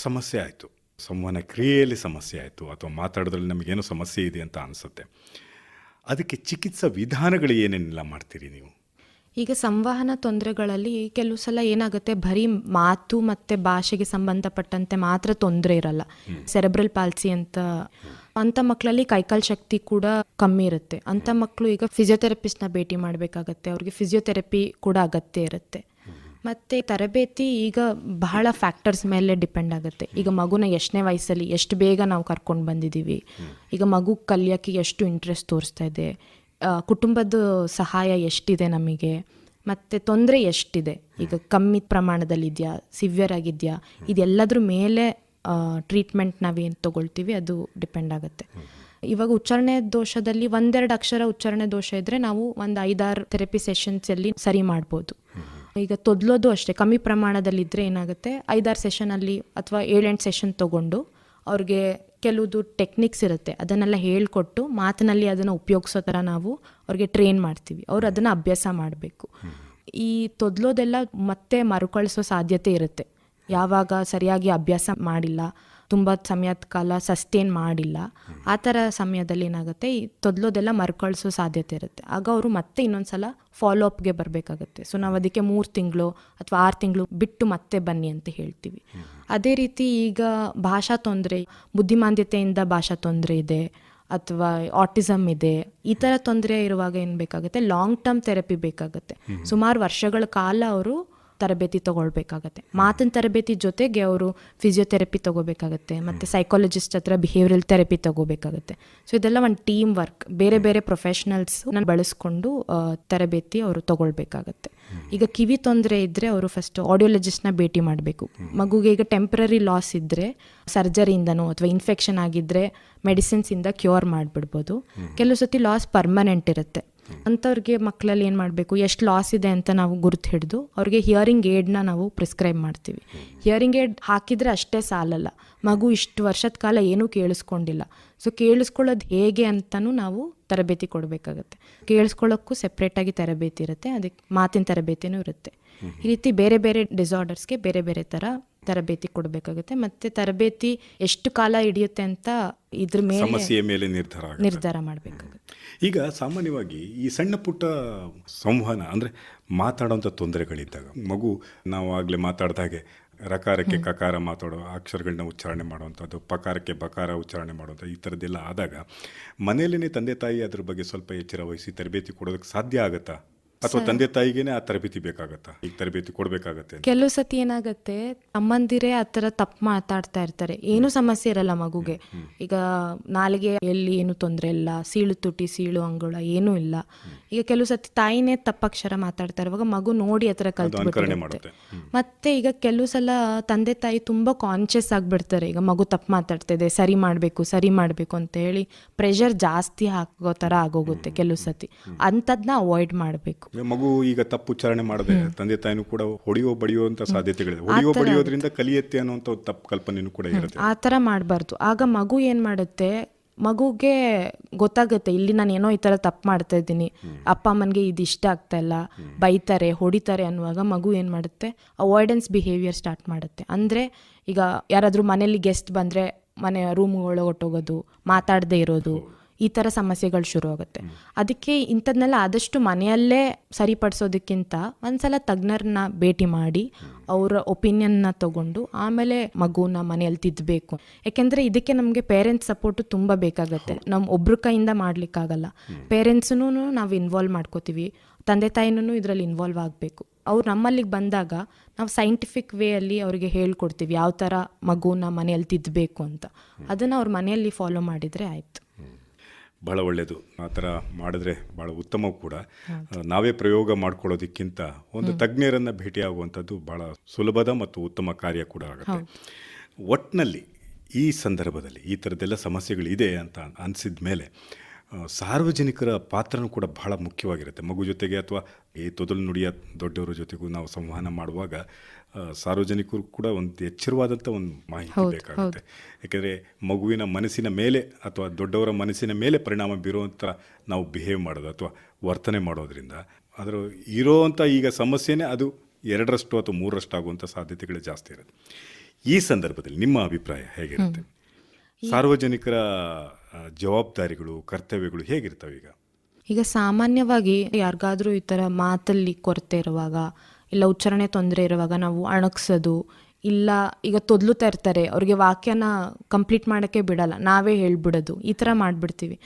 C: ಸಮಸ್ಯೆ ಆಯಿತು, ಸಂವಹನ ಕ್ರಿಯೆಯಲ್ಲಿ ಸಮಸ್ಯೆ ಆಯಿತು, ಅಥವಾ ಮಾತಾಡೋದ್ರಲ್ಲಿ ನಮಗೇನೋ ಸಮಸ್ಯೆ ಇದೆ ಅಂತ ಅನಿಸುತ್ತೆ, ಅದಕ್ಕೆ ಚಿಕಿತ್ಸಾ ವಿಧಾನಗಳು ಏನೇನೆಲ್ಲ ಮಾಡ್ತೀರಿ ನೀವು?
D: ಈಗ ಸಂವಹನ ತೊಂದರೆಗಳಲ್ಲಿ ಕೆಲವು ಸಲ ಏನಾಗುತ್ತೆ, ಬರೀ ಮಾತು ಮತ್ತು ಭಾಷೆಗೆ ಸಂಬಂಧಪಟ್ಟಂತೆ ಮಾತ್ರ ತೊಂದರೆ ಇರಲ್ಲ. ಸೆರೆಬ್ರಲ್ ಪಾಲ್ಸಿ ಅಂಥ ಮಕ್ಕಳಲ್ಲಿ ಕೈಕಾಲು ಶಕ್ತಿ ಕೂಡ ಕಮ್ಮಿ ಇರುತ್ತೆ. ಅಂಥ ಮಕ್ಕಳು ಈಗ ಫಿಸಿಯೋಥೆರಪಿಸ್ಟ್ನ ಭೇಟಿ ಮಾಡಬೇಕಾಗತ್ತೆ, ಅವ್ರಿಗೆ ಫಿಸಿಯೋಥೆರಪಿ ಕೂಡ ಅಗತ್ಯ ಇರುತ್ತೆ. ಮತ್ತು ತರಬೇತಿ ಈಗ ಬಹಳ ಫ್ಯಾಕ್ಟರ್ಸ್ ಮೇಲೆ ಡಿಪೆಂಡ್ ಆಗುತ್ತೆ. ಈಗ ಮಗುನ ಎಷ್ಟನೇ ವಯಸ್ಸಲ್ಲಿ ಎಷ್ಟು ಬೇಗ ನಾವು ಕರ್ಕೊಂಡು ಬಂದಿದ್ದೀವಿ, ಈಗ ಮಗು ಕಲಿಯೋಕ್ಕೆ ಎಷ್ಟು ಇಂಟ್ರೆಸ್ಟ್ ತೋರಿಸ್ತಾ ಇದೆ, ಕುಟುಂಬದ ಸಹಾಯ ಎಷ್ಟಿದೆ ನಮಗೆ, ಮತ್ತು ತೊಂದರೆ ಎಷ್ಟಿದೆ, ಈಗ ಕಮ್ಮಿ ಪ್ರಮಾಣದಲ್ಲಿದೆಯಾ, ಸಿವಿಯರ್ ಆಗಿದೆಯಾ, ಇದೆಲ್ಲದ್ರ ಮೇಲೆ ಟ್ರೀಟ್ಮೆಂಟ್ ನಾವೇನು ತೊಗೊಳ್ತೀವಿ ಅದು ಡಿಪೆಂಡ್ ಆಗುತ್ತೆ. ಇವಾಗ ಉಚ್ಚಾರಣೆ ದೋಷದಲ್ಲಿ 1-2 ಅಕ್ಷರ ಉಚ್ಚಾರಣೆ ದೋಷ ಇದ್ದರೆ ನಾವು ಒಂದು 5-6 ಥೆರಪಿ ಸೆಷನ್ಸಲ್ಲಿ ಸರಿ ಮಾಡ್ಬೋದು. ಈಗ ತೊದಲೋದು ಅಷ್ಟೇ, ಕಮ್ಮಿ ಪ್ರಮಾಣದಲ್ಲಿದ್ದರೆ ಏನಾಗುತ್ತೆ, 5-6 ಸೆಷನಲ್ಲಿ ಅಥವಾ 7-8 ಸೆಷನ್ ತೊಗೊಂಡು ಅವ್ರಿಗೆ ಕೆಲವುದು ಟೆಕ್ನಿಕ್ಸ್ ಇರುತ್ತೆ, ಅದನ್ನೆಲ್ಲ ಹೇಳ್ಕೊಟ್ಟು ಮಾತಿನಲ್ಲಿ ಅದನ್ನು ಉಪಯೋಗಿಸೋ ಥರ ನಾವು ಅವ್ರಿಗೆ ಟ್ರೈನ್ ಮಾಡ್ತೀವಿ. ಅವ್ರು ಅದನ್ನು ಅಭ್ಯಾಸ ಮಾಡಬೇಕು. ಈ ತೊದಲೋದೆಲ್ಲ ಮತ್ತೆ ಮರುಕಳಿಸೋ ಸಾಧ್ಯತೆ ಇರುತ್ತೆ. ಯಾವಾಗ ಸರಿಯಾಗಿ ಅಭ್ಯಾಸ ಮಾಡಿಲ್ಲ, ತುಂಬ ಸಮಯದ ಕಾಲ ಸಸ್ಟೇನ್ ಮಾಡಿಲ್ಲ, ಆ ಥರ ಸಮಯದಲ್ಲಿ ಏನಾಗುತ್ತೆ, ಈ ತೊದಲೋದೆಲ್ಲ ಮರುಕಳಿಸೋ ಸಾಧ್ಯತೆ ಇರುತ್ತೆ. ಆಗ ಅವರು ಮತ್ತೆ ಇನ್ನೊಂದ್ಸಲ ಫಾಲೋ ಅಪ್ಗೆ ಬರಬೇಕಾಗತ್ತೆ. ಸೊ ನಾವು ಅದಕ್ಕೆ 3 ತಿಂಗಳು ಅಥವಾ 6 ತಿಂಗಳು ಬಿಟ್ಟು ಮತ್ತೆ ಬನ್ನಿ ಅಂತ ಹೇಳ್ತೀವಿ. ಅದೇ ರೀತಿ ಈಗ ಭಾಷಾ ತೊಂದರೆ, ಬುದ್ಧಿಮಾಂದ್ಯತೆಯಿಂದ ಭಾಷಾ ತೊಂದರೆ ಇದೆ ಅಥವಾ ಆಟಿಸಮ್ ಇದೆ, ಈ ಥರ ತೊಂದರೆ ಇರುವಾಗ ಏನು ಬೇಕಾಗುತ್ತೆ, ಲಾಂಗ್ ಟರ್ಮ್ ಥೆರಪಿ ಬೇಕಾಗುತ್ತೆ. ಸುಮಾರು ವರ್ಷಗಳ ಕಾಲ ಅವರು ತರಬೇತಿ ತೊಗೊಳ್ಬೇಕಾಗತ್ತೆ. ಮಾತಿನ ತರಬೇತಿ ಜೊತೆಗೆ ಅವರು ಫಿಸಿಯೋಥೆರಪಿ ತೊಗೋಬೇಕಾಗತ್ತೆ, ಮತ್ತು ಸೈಕಾಲಜಿಸ್ಟ್ ಹತ್ರ ಬಿಹೇವಿಯರಲ್ ಥೆರಪಿ ತೊಗೋಬೇಕಾಗತ್ತೆ. ಸೊ ಇದೆಲ್ಲ ಒಂದು ಟೀಮ್ ವರ್ಕ್, ಬೇರೆ ಬೇರೆ ಪ್ರೊಫೆಷ್ನಲ್ಸ್ನ ಬಳಸ್ಕೊಂಡು ತರಬೇತಿ ಅವರು ತೊಗೊಳ್ಬೇಕಾಗತ್ತೆ. ಈಗ ಕಿವಿ ತೊಂದರೆ ಇದ್ದರೆ ಅವರು ಫಸ್ಟ್ ಆಡಿಯೋಲಜಿಸ್ಟ್ನ ಭೇಟಿ ಮಾಡಬೇಕು. ಮಗುಗೆ ಈಗ ಟೆಂಪ್ರರಿ ಲಾಸ್ ಇದ್ದರೆ ಸರ್ಜರಿಯಿಂದನೋ ಅಥವಾ ಇನ್ಫೆಕ್ಷನ್ ಆಗಿದ್ದರೆ ಮೆಡಿಸಿನ್ಸಿಂದ ಕ್ಯೂರ್ ಮಾಡಿಬಿಡ್ಬೋದು. ಕೆಲವು ಸತಿ ಲಾಸ್ ಪರ್ಮನೆಂಟ್ ಇರುತ್ತೆ. ಅಂಥವ್ರಿಗೆ ಮಕ್ಕಳಲ್ಲಿ ಏನು ಮಾಡಬೇಕು, ಎಷ್ಟು ಲಾಸ್ ಇದೆ ಅಂತ ನಾವು ಗುರುತು ಹಿಡಿದು ಅವ್ರಿಗೆ ಹಿಯರಿಂಗ್ ಏಡ್ನ ನಾವು ಪ್ರಿಸ್ಕ್ರೈಬ್ ಮಾಡ್ತೀವಿ. ಹಿಯರಿಂಗ್ ಏಡ್ ಹಾಕಿದರೆ ಅಷ್ಟೇ ಸಾಲಲ್ಲ, ಮಗು ಇಷ್ಟು ವರ್ಷದ ಕಾಲ ಏನೂ ಕೇಳಿಸ್ಕೊಂಡಿಲ್ಲ. ಸೊ ಕೇಳಿಸ್ಕೊಳ್ಳೋದು ಹೇಗೆ ಅಂತಲೂ ನಾವು ತರಬೇತಿ ಕೊಡಬೇಕಾಗತ್ತೆ. ಕೇಳಿಸ್ಕೊಳ್ಳೋಕ್ಕೂ ಸೆಪ್ರೇಟಾಗಿ ತರಬೇತಿ ಇರುತ್ತೆ, ಅದಕ್ಕೆ ಮಾತಿನ ತರಬೇತಿನೂ ಇರುತ್ತೆ. ಈ ರೀತಿ ಬೇರೆ ಬೇರೆ ಡಿಸಾರ್ಡರ್ಸ್ಗೆ ಬೇರೆ ಬೇರೆ ಥರ ತರಬೇತಿ ಕೊಡಬೇಕಾಗುತ್ತೆ. ಮತ್ತು ತರಬೇತಿ ಎಷ್ಟು ಕಾಲ ಹಿಡಿಯುತ್ತೆ ಅಂತ ಇದ್ರ ಮೇಲೆ ನಿರ್ಧಾರ ಮಾಡಬೇಕಾಗುತ್ತೆ.
C: ಈಗ ಸಾಮಾನ್ಯವಾಗಿ ಈ ಸಣ್ಣ ಪುಟ್ಟ ಸಂವಹನ ಅಂದರೆ ಮಾತಾಡೋಂಥ ತೊಂದರೆಗಳಿದ್ದಾಗ, ಮಗು ನಾವು ಆಗಲೇ ಮಾತಾಡ್ದಾಗೆ ರಕಾರಕ್ಕೆ ಕಕಾರ ಮಾತಾಡೋ ಅಕ್ಷರಗಳನ್ನ ಉಚ್ಚಾರಣೆ ಮಾಡುವಂಥದ್ದು, ಪಕಾರಕ್ಕೆ ಬಕಾರ ಉಚ್ಚಾರಣೆ ಮಾಡುವಂಥ ಈ ಥರದ್ದೆಲ್ಲ ಆದಾಗ ಮನೆಯಲ್ಲೇ ತಂದೆ ತಾಯಿ ಅದ್ರ ಬಗ್ಗೆ ಸ್ವಲ್ಪ ಎಚ್ಚರ ವಹಿಸಿ ತರಬೇತಿ ಕೊಡೋದಕ್ಕೆ ಸಾಧ್ಯ ಆಗುತ್ತಾ, ಅಥವಾ ತಂದೆ ತಾಯಿಗೇನೆ ಆ ತರಬೇತಿ ಬೇಕಾಗತ್ತಾ, ಈಗ ತರಬೇತಿ ಕೊಡಬೇಕಾಗತ್ತೆ?
D: ಕೆಲವು ಸತಿ ಏನಾಗುತ್ತೆ, ಅಮ್ಮಂದಿರೇ ಆ ಥರ ತಪ್ಪು ಮಾತಾಡ್ತಾ ಇರ್ತಾರೆ, ಏನೂ ಸಮಸ್ಯೆ ಇರಲ್ಲ ಮಗುಗೆ. ಈಗ ನಾಲಿಗೆ ಎಲ್ಲಿ ಏನು ತೊಂದರೆ ಇಲ್ಲ, ಸೀಳು ತುಟಿ ಸೀಳು ಅಂಗುಳ ಏನೂ ಇಲ್ಲ. ಈಗ ಕೆಲವು ಸತಿ ತಾಯಿನೇ ತಪ್ಪಕ್ಷರ ಮಾತಾಡ್ತಾ ಇರುವಾಗ ಮಗು ನೋಡಿ ಆ ಥರ ಕಲ್ತ್ಬಿಟ್ಟಿರುತ್ತೆ. ಮತ್ತೆ ಈಗ ಕೆಲವು ಸಲ ತಂದೆ ತಾಯಿ ತುಂಬ ಕಾನ್ಷಿಯಸ್ ಆಗಿಬಿಡ್ತಾರೆ, ಈಗ ಮಗು ತಪ್ಪು ಮಾತಾಡ್ತಾ ಇದೆ, ಸರಿ ಮಾಡಬೇಕು ಅಂತ ಹೇಳಿ ಪ್ರೆಷರ್ ಜಾಸ್ತಿ ಹಾಕೋ ಥರ ಆಗೋಗುತ್ತೆ ಕೆಲವು ಸತಿ. ಅಂಥದ್ದನ್ನ ಅವಾಯ್ಡ್ ಮಾಡಬೇಕು.
C: ಮಗು ಈಗ ತಪ್ಪು ಉಚ್ಚಾರಣೆ ಮಾಡದೆ ತಂದೆ ತಾಯಿನೂ ಕೂಡ ಬಡಿಯುವಂತ ಸಾಧ್ಯತೆಗಳಿದೆ. ಬಡಿಯೋದ್ರಿಂದ ಕಲಿಯತ್ತೆ ಅನ್ನೋಂಥ ತಪ್ಪು ಕಲ್ಪನೆಯೂ ಕೂಡ ಇರುತ್ತೆ.
D: ಆ ಥರ ಮಾಡಬಾರ್ದು. ಆಗ ಮಗು ಏನು ಮಾಡುತ್ತೆ, ಮಗುಗೆ ಗೊತ್ತಾಗುತ್ತೆ ಇಲ್ಲಿ ನಾನು ಏನೋ ಈ ಥರ ತಪ್ಪು ಮಾಡ್ತಾ ಇದ್ದೀನಿ, ಅಪ್ಪ ಅಮ್ಮನಿಗೆ ಇದು ಇಷ್ಟ ಆಗ್ತಾ ಇಲ್ಲ, ಬೈತಾರೆ ಹೊಡಿತಾರೆ ಅನ್ನುವಾಗ ಮಗು ಏನು ಮಾಡುತ್ತೆ, ಅವಾಯ್ಡೆನ್ಸ್ ಬಿಹೇವಿಯರ್ ಸ್ಟಾರ್ಟ್ ಮಾಡುತ್ತೆ. ಅಂದರೆ ಈಗ ಯಾರಾದರೂ ಮನೇಲಿ ಗೆಸ್ಟ್ ಬಂದರೆ ಮನೆ ರೂಮ್ಗಳು ಹೊಟ್ಟೋಗೋದು, ಮಾತಾಡದೇ ಇರೋದು, ಈ ಥರ ಸಮಸ್ಯೆಗಳು ಶುರು ಆಗುತ್ತೆ. ಅದಕ್ಕೆ ಇಂಥದ್ನೆಲ್ಲ ಆದಷ್ಟು ಮನೆಯಲ್ಲೇ ಸರಿಪಡಿಸೋದಕ್ಕಿಂತ ಒಂದ್ಸಲ ತಜ್ಞರನ್ನ ಭೇಟಿ ಮಾಡಿ ಅವರ ಒಪಿನಿಯನ್ನ ತಗೊಂಡು ಆಮೇಲೆ ಮಗುನ ಮನೆಯಲ್ಲಿ ತಿದ್ದಬೇಕು. ಯಾಕೆಂದರೆ ಇದಕ್ಕೆ ನಮಗೆ ಪೇರೆಂಟ್ಸ್ ಸಪೋರ್ಟು ತುಂಬ ಬೇಕಾಗುತ್ತೆ. ನಮ್ಮ ಒಬ್ರ ಕೈಯಿಂದ ಮಾಡಲಿಕ್ಕಾಗಲ್ಲ. ಪೇರೆಂಟ್ಸೂ ನಾವು ಇನ್ವಾಲ್ವ್ ಮಾಡ್ಕೋತೀವಿ, ತಂದೆ ತಾಯಿನೂ ಇದರಲ್ಲಿ ಇನ್ವಾಲ್ವ್ ಆಗಬೇಕು. ಅವ್ರು ನಮ್ಮಲ್ಲಿಗೆ ಬಂದಾಗ ನಾವು ಸೈಂಟಿಫಿಕ್ ವೇಯಲ್ಲಿ ಅವರಿಗೆ ಹೇಳ್ಕೊಡ್ತೀವಿ ಯಾವ ಥರ ಮಗುನ ಮನೆಯಲ್ಲಿ ತಿದ್ದಬೇಕು ಅಂತ. ಅದನ್ನು ಅವ್ರ ಮನೆಯಲ್ಲಿ ಫಾಲೋ ಮಾಡಿದರೆ ಆಯಿತು.
C: ಭಾಳ ಒಳ್ಳೆಯದು. ಆ ಥರ ಮಾಡಿದ್ರೆ ಭಾಳ ಉತ್ತಮ ಕೂಡ. ನಾವೇ ಪ್ರಯೋಗ ಮಾಡ್ಕೊಳ್ಳೋದಕ್ಕಿಂತ ಒಂದು ತಜ್ಞರನ್ನು ಭೇಟಿಯಾಗುವಂಥದ್ದು ಭಾಳ ಸುಲಭದ ಮತ್ತು ಉತ್ತಮ ಕಾರ್ಯ ಕೂಡ ಆಗುತ್ತೆ. ಒಟ್ಟಿನಲ್ಲಿ ಈ ಸಂದರ್ಭದಲ್ಲಿ ಈ ಥರದ್ದೆಲ್ಲ ಸಮಸ್ಯೆಗಳಿದೆ ಅಂತ ಅನಿಸಿದ ಮೇಲೆ ಸಾರ್ವಜನಿಕರ ಪಾತ್ರನೂ ಕೂಡ ಬಹಳ ಮುಖ್ಯವಾಗಿರುತ್ತೆ. ಮಗು ಜೊತೆಗೆ ಅಥವಾ ಈ ತೊದಲು ನುಡಿಯ ದೊಡ್ಡವರ ಜೊತೆಗೂ ನಾವು ಸಂವಹನ ಮಾಡುವಾಗ ಸಾರ್ವಜನಿಕರು ಕೂಡ ಒಂದು ಎಚ್ಚರವಾದಂಥ ಒಂದು ಮಾಹಿತಿ ಬೇಕಾಗುತ್ತೆ. ಯಾಕೆಂದರೆ ಮಗುವಿನ ಮನಸ್ಸಿನ ಮೇಲೆ ಅಥವಾ ದೊಡ್ಡವರ ಮನಸ್ಸಿನ ಮೇಲೆ ಪರಿಣಾಮ ಬೀರುವಂಥ ನಾವು ಬಿಹೇವ್ ಮಾಡೋದು ಅಥವಾ ವರ್ತನೆ ಮಾಡೋದ್ರಿಂದ ಅದರ ಇರೋವಂಥ ಈಗ ಸಮಸ್ಯೆನೇ ಅದು 2ರಷ್ಟು ಅಥವಾ 3ರಷ್ಟು ಆಗುವಂಥ ಸಾಧ್ಯತೆಗಳೇ ಜಾಸ್ತಿ ಇರುತ್ತೆ. ಈ ಸಂದರ್ಭದಲ್ಲಿ ನಿಮ್ಮ ಅಭಿಪ್ರಾಯ ಹೇಗಿರುತ್ತೆ? ಸಾರ್ವಜನಿಕರ ಜವಾಬ್ದಾರಿಗಳು, ಕರ್ತವ್ಯಗಳು ಹೇಗಿರ್ತವೆ?
D: ಈಗ ಸಾಮಾನ್ಯವಾಗಿ ಯಾರಿಗಾದ್ರೂ ಈ ಥರ ಮಾತಲ್ಲಿ ಕೊರತೆ ಇರುವಾಗ ಇಲ್ಲ ಉಚ್ಚಾರಣೆ ತೊಂದರೆ ಇರುವಾಗ ನಾವು ಅಣಗ್ಸೋದು ಇಲ್ಲ ಈಗ ತೊದಲುತ್ತಾ ಇರ್ತಾರೆ, ಅವ್ರಿಗೆ ವಾಕ್ಯನ ಕಂಪ್ಲೀಟ್ ಮಾಡೋಕ್ಕೆ ಬಿಡಲ್ಲ, ನಾವೇ ಹೇಳ್ಬಿಡೋದು, ಈ ಥರ ಮಾಡಿಬಿಡ್ತೀವಿ.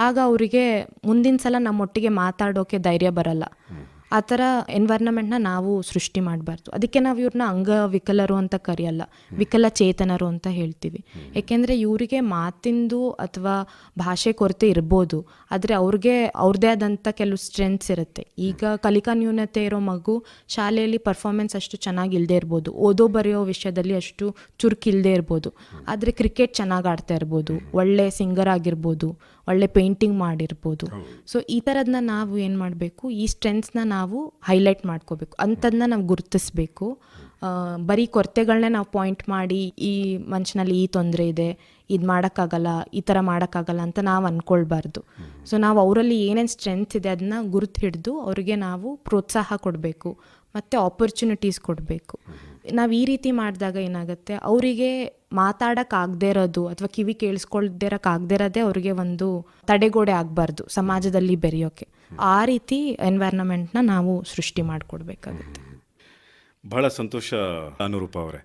D: ಆಗ ಅವರಿಗೆ ಮುಂದಿನ ಸಲ ನಮ್ಮೊಟ್ಟಿಗೆ ಮಾತಾಡೋಕ್ಕೆ ಧೈರ್ಯ ಬರಲ್ಲ. ಆ ಥರ ಎನ್ವೈರ್ನಮೆಂಟ್ನ ನಾವು ಸೃಷ್ಟಿ ಮಾಡಬಾರ್ದು. ಅದಕ್ಕೆ ನಾವು ಇವ್ರನ್ನ ಅಂಗವಿಕಲರು ಅಂತ ಕರೆಯಲ್ಲ, ವಿಕಲಚೇತನರು ಅಂತ ಹೇಳ್ತೀವಿ. ಏಕೆಂದರೆ ಇವರಿಗೆ ಮಾತಿಂದು ಅಥವಾ ಭಾಷೆ ಕೊರತೆ ಇರ್ಬೋದು, ಆದರೆ ಅವ್ರಿಗೆ ಅವ್ರದ್ದೇ ಆದಂಥ ಕೆಲವು ಸ್ಟ್ರೆಂತ್ಸ್ ಇರುತ್ತೆ. ಈಗ ಕಲಿಕಾ ನ್ಯೂನತೆ ಇರೋ ಮಗು ಶಾಲೆಯಲ್ಲಿ ಪರ್ಫಾರ್ಮೆನ್ಸ್ ಅಷ್ಟು ಚೆನ್ನಾಗಿ ಇಲ್ಲದೆ ಇರ್ಬೋದು, ಓದೋ ಬರೆಯೋ ವಿಷಯದಲ್ಲಿ ಅಷ್ಟು ಚುರುಕಿಲ್ಲದೆ ಇರ್ಬೋದು, ಆದರೆ ಕ್ರಿಕೆಟ್ ಚೆನ್ನಾಗಿ ಆಡ್ತಾ ಇರ್ಬೋದು, ಒಳ್ಳೆ ಸಿಂಗರ್ ಆಗಿರ್ಬೋದು, ಒಳ್ಳೆ ಪೇಂಟಿಂಗ್ ಮಾಡಿರ್ಬೋದು. ಸೊ ಈ ಥರದನ್ನ ನಾವು ಏನು ಮಾಡಬೇಕು, ಈ ಸ್ಟ್ರೆಂತ್ಸ್ನ ನಾವು ಹೈಲೈಟ್ ಮಾಡ್ಕೋಬೇಕು, ಅಂಥದನ್ನ ನಾವು ಗುರುತಿಸ್ಬೇಕು. ಬರೀ ಕೊರತೆಗಳನ್ನೇ ನಾವು ಪಾಯಿಂಟ್ ಮಾಡಿ ಈ ಮನುಷ್ಯನಲ್ಲಿ ಈ ತೊಂದರೆ ಇದೆ, ಇದು ಮಾಡೋಕ್ಕಾಗಲ್ಲ, ಈ ಥರ ಮಾಡೋಕ್ಕಾಗಲ್ಲ ಅಂತ ನಾವು ಅಂದ್ಕೊಳ್ಬಾರ್ದು. ಸೊ ನಾವು ಅವರಲ್ಲಿ ಏನೇನು ಸ್ಟ್ರೆಂತ್ಸ್ ಇದೆ ಅದನ್ನ ಗುರುತು ಹಿಡಿದು ಅವ್ರಿಗೆ ನಾವು ಪ್ರೋತ್ಸಾಹ ಕೊಡಬೇಕು ಮತ್ತು ಆಪರ್ಚುನಿಟೀಸ್ ಕೊಡಬೇಕು. ನಾವು ಈ ರೀತಿ ಮಾಡಿದಾಗ ಏನಾಗುತ್ತೆ, ಅವರಿಗೆ ಮಾತಾಡೋಕ್ಕಾಗದೇ ಇರೋದು ಅಥವಾ ಕಿವಿ ಕೇಳಿಸ್ಕೊಳ್ದೇ ಇರೋಕ್ಕಾಗದೇ ಇರೋದೇ ಅವ್ರಿಗೆ ಒಂದು ತಡೆಗೋಡೆ ಆಗಬಾರ್ದು ಸಮಾಜದಲ್ಲಿ ಬೆರೆಯೋಕ್ಕೆ. ಆ ರೀತಿ ಎನ್ವೈರ್ನಮೆಂಟ್ನ ನಾವು ಸೃಷ್ಟಿ ಮಾಡಿಕೊಡ್ಬೇಕಾಗುತ್ತೆ.
C: ಬಹಳ ಸಂತೋಷ ಅನುರೂಪ ಅವರೇ,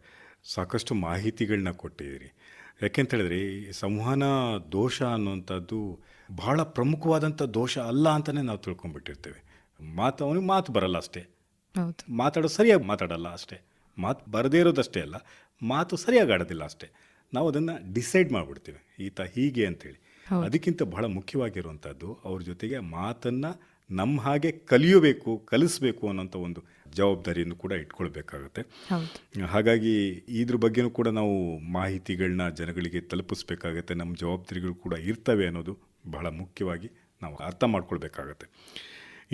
C: ಸಾಕಷ್ಟು ಮಾಹಿತಿಗಳನ್ನ ಕೊಟ್ಟಿದ್ದೀರಿ. ಯಾಕೆಂತೇಳಿದ್ರೆ ಈ ಸಂವಹನ ದೋಷ ಅನ್ನುವಂಥದ್ದು ಬಹಳ ಪ್ರಮುಖವಾದಂಥ ದೋಷ ಅಲ್ಲ ಅಂತಲೇ ನಾವು ತಿಳ್ಕೊಂಡ್ಬಿಟ್ಟಿರ್ತೇವೆ. ಅವನಿಗೆ ಮಾತು ಬರಲ್ಲ ಅಷ್ಟೇ,
D: ಹೌದು,
C: ಮಾತಾಡೋದು ಸರಿಯಾಗಿ ಮಾತಾಡಲ್ಲ ಅಷ್ಟೇ, ಮಾತು ಬರದೇ ಇರೋದಷ್ಟೇ ಅಲ್ಲ, ಮಾತು ಸರಿಯಾಗಿ ಆಡೋದಿಲ್ಲ ಅಷ್ಟೇ. ನಾವು ಅದನ್ನು ಡಿಸೈಡ್ ಮಾಡಿಬಿಡ್ತೀವಿ ಈತ ಹೀಗೆ ಅಂತೇಳಿ. ಅದಕ್ಕಿಂತ ಬಹಳ ಮುಖ್ಯವಾಗಿರುವಂಥದ್ದು ಅವ್ರ ಜೊತೆಗೆ ಮಾತನ್ನು ನಮ್ಮ ಹಾಗೆ ಕಲಿಸಬೇಕು ಅನ್ನೋಂಥ ಒಂದು ಜವಾಬ್ದಾರಿಯನ್ನು ಕೂಡ ಇಟ್ಕೊಳ್ಬೇಕಾಗತ್ತೆ. ಹಾಗಾಗಿ ಇದ್ರ ಬಗ್ಗೆನೂ ಕೂಡ ನಾವು ಮಾಹಿತಿಗಳನ್ನ ಜನಗಳಿಗೆ ತಲುಪಿಸ್ಬೇಕಾಗತ್ತೆ. ನಮ್ಮ ಜವಾಬ್ದಾರಿಗಳು ಕೂಡ ಇರ್ತವೆ ಅನ್ನೋದು ಬಹಳ ಮುಖ್ಯವಾಗಿ ನಾವು ಅರ್ಥ ಮಾಡ್ಕೊಳ್ಬೇಕಾಗತ್ತೆ.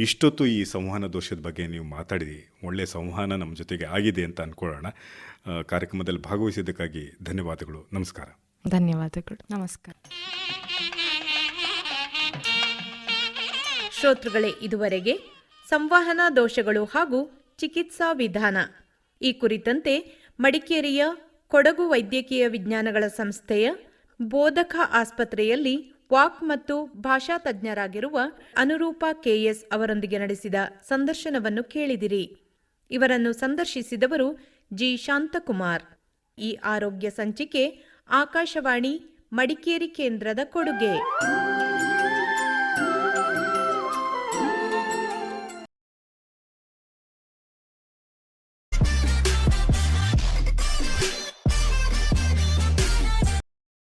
C: ಇಷ್ಟೊತ್ತು ಈ ಸಂವಹನ ದೋಷದ ಬಗ್ಗೆ ನೀವು ಮಾತಾಡಿ ಒಳ್ಳೆಯ ಸಂವಹನ ನಮ್ಮ ಜೊತೆಗೆ ಆಗಿದೆ ಅಂತ ಅಂದ್ಕೊಳ್ಳೋಣ. ಕಾರ್ಯಕ್ರಮದಲ್ಲಿ ಭಾಗವಹಿಸಿದ್ದಕ್ಕಾಗಿ ಧನ್ಯವಾದಗಳು. ನಮಸ್ಕಾರ.
D: ಧನ್ಯವಾದಗಳು. ನಮಸ್ಕಾರ.
B: ಶ್ರೋತೃಗಳೇ, ಇದುವರೆಗೆ ಸಂವಹನ ದೋಷಗಳು ಹಾಗೂ ಚಿಕಿತ್ಸಾ ವಿಧಾನ ಈ ಕುರಿತಂತೆ ಮಡಿಕೇರಿಯ ಕೊಡಗು ವೈದ್ಯಕೀಯ ವಿಜ್ಞಾನಗಳ ಸಂಸ್ಥೆಯ ಬೋಧಕ ಆಸ್ಪತ್ರೆಯಲ್ಲಿ ವಾಕ್ ಮತ್ತು ಭಾಷಾ ತಜ್ಞರಾಗಿರುವ ಅನುರೂಪ ಕೆಎಸ್ ಅವರೊಂದಿಗೆ ನಡೆಸಿದ ಸಂದರ್ಶನವನ್ನು ಕೇಳಿದಿರಿ. ಇವರನ್ನು ಸಂದರ್ಶಿಸಿದವರು ಜಿ ಶಾಂತಕುಮಾರ್. ಈ ಆರೋಗ್ಯ ಸಂಚಿಕೆ ಆಕಾಶವಾಣಿ ಮಡಿಕೇರಿ ಕೇಂದ್ರದ ಕೊಡುಗೆ.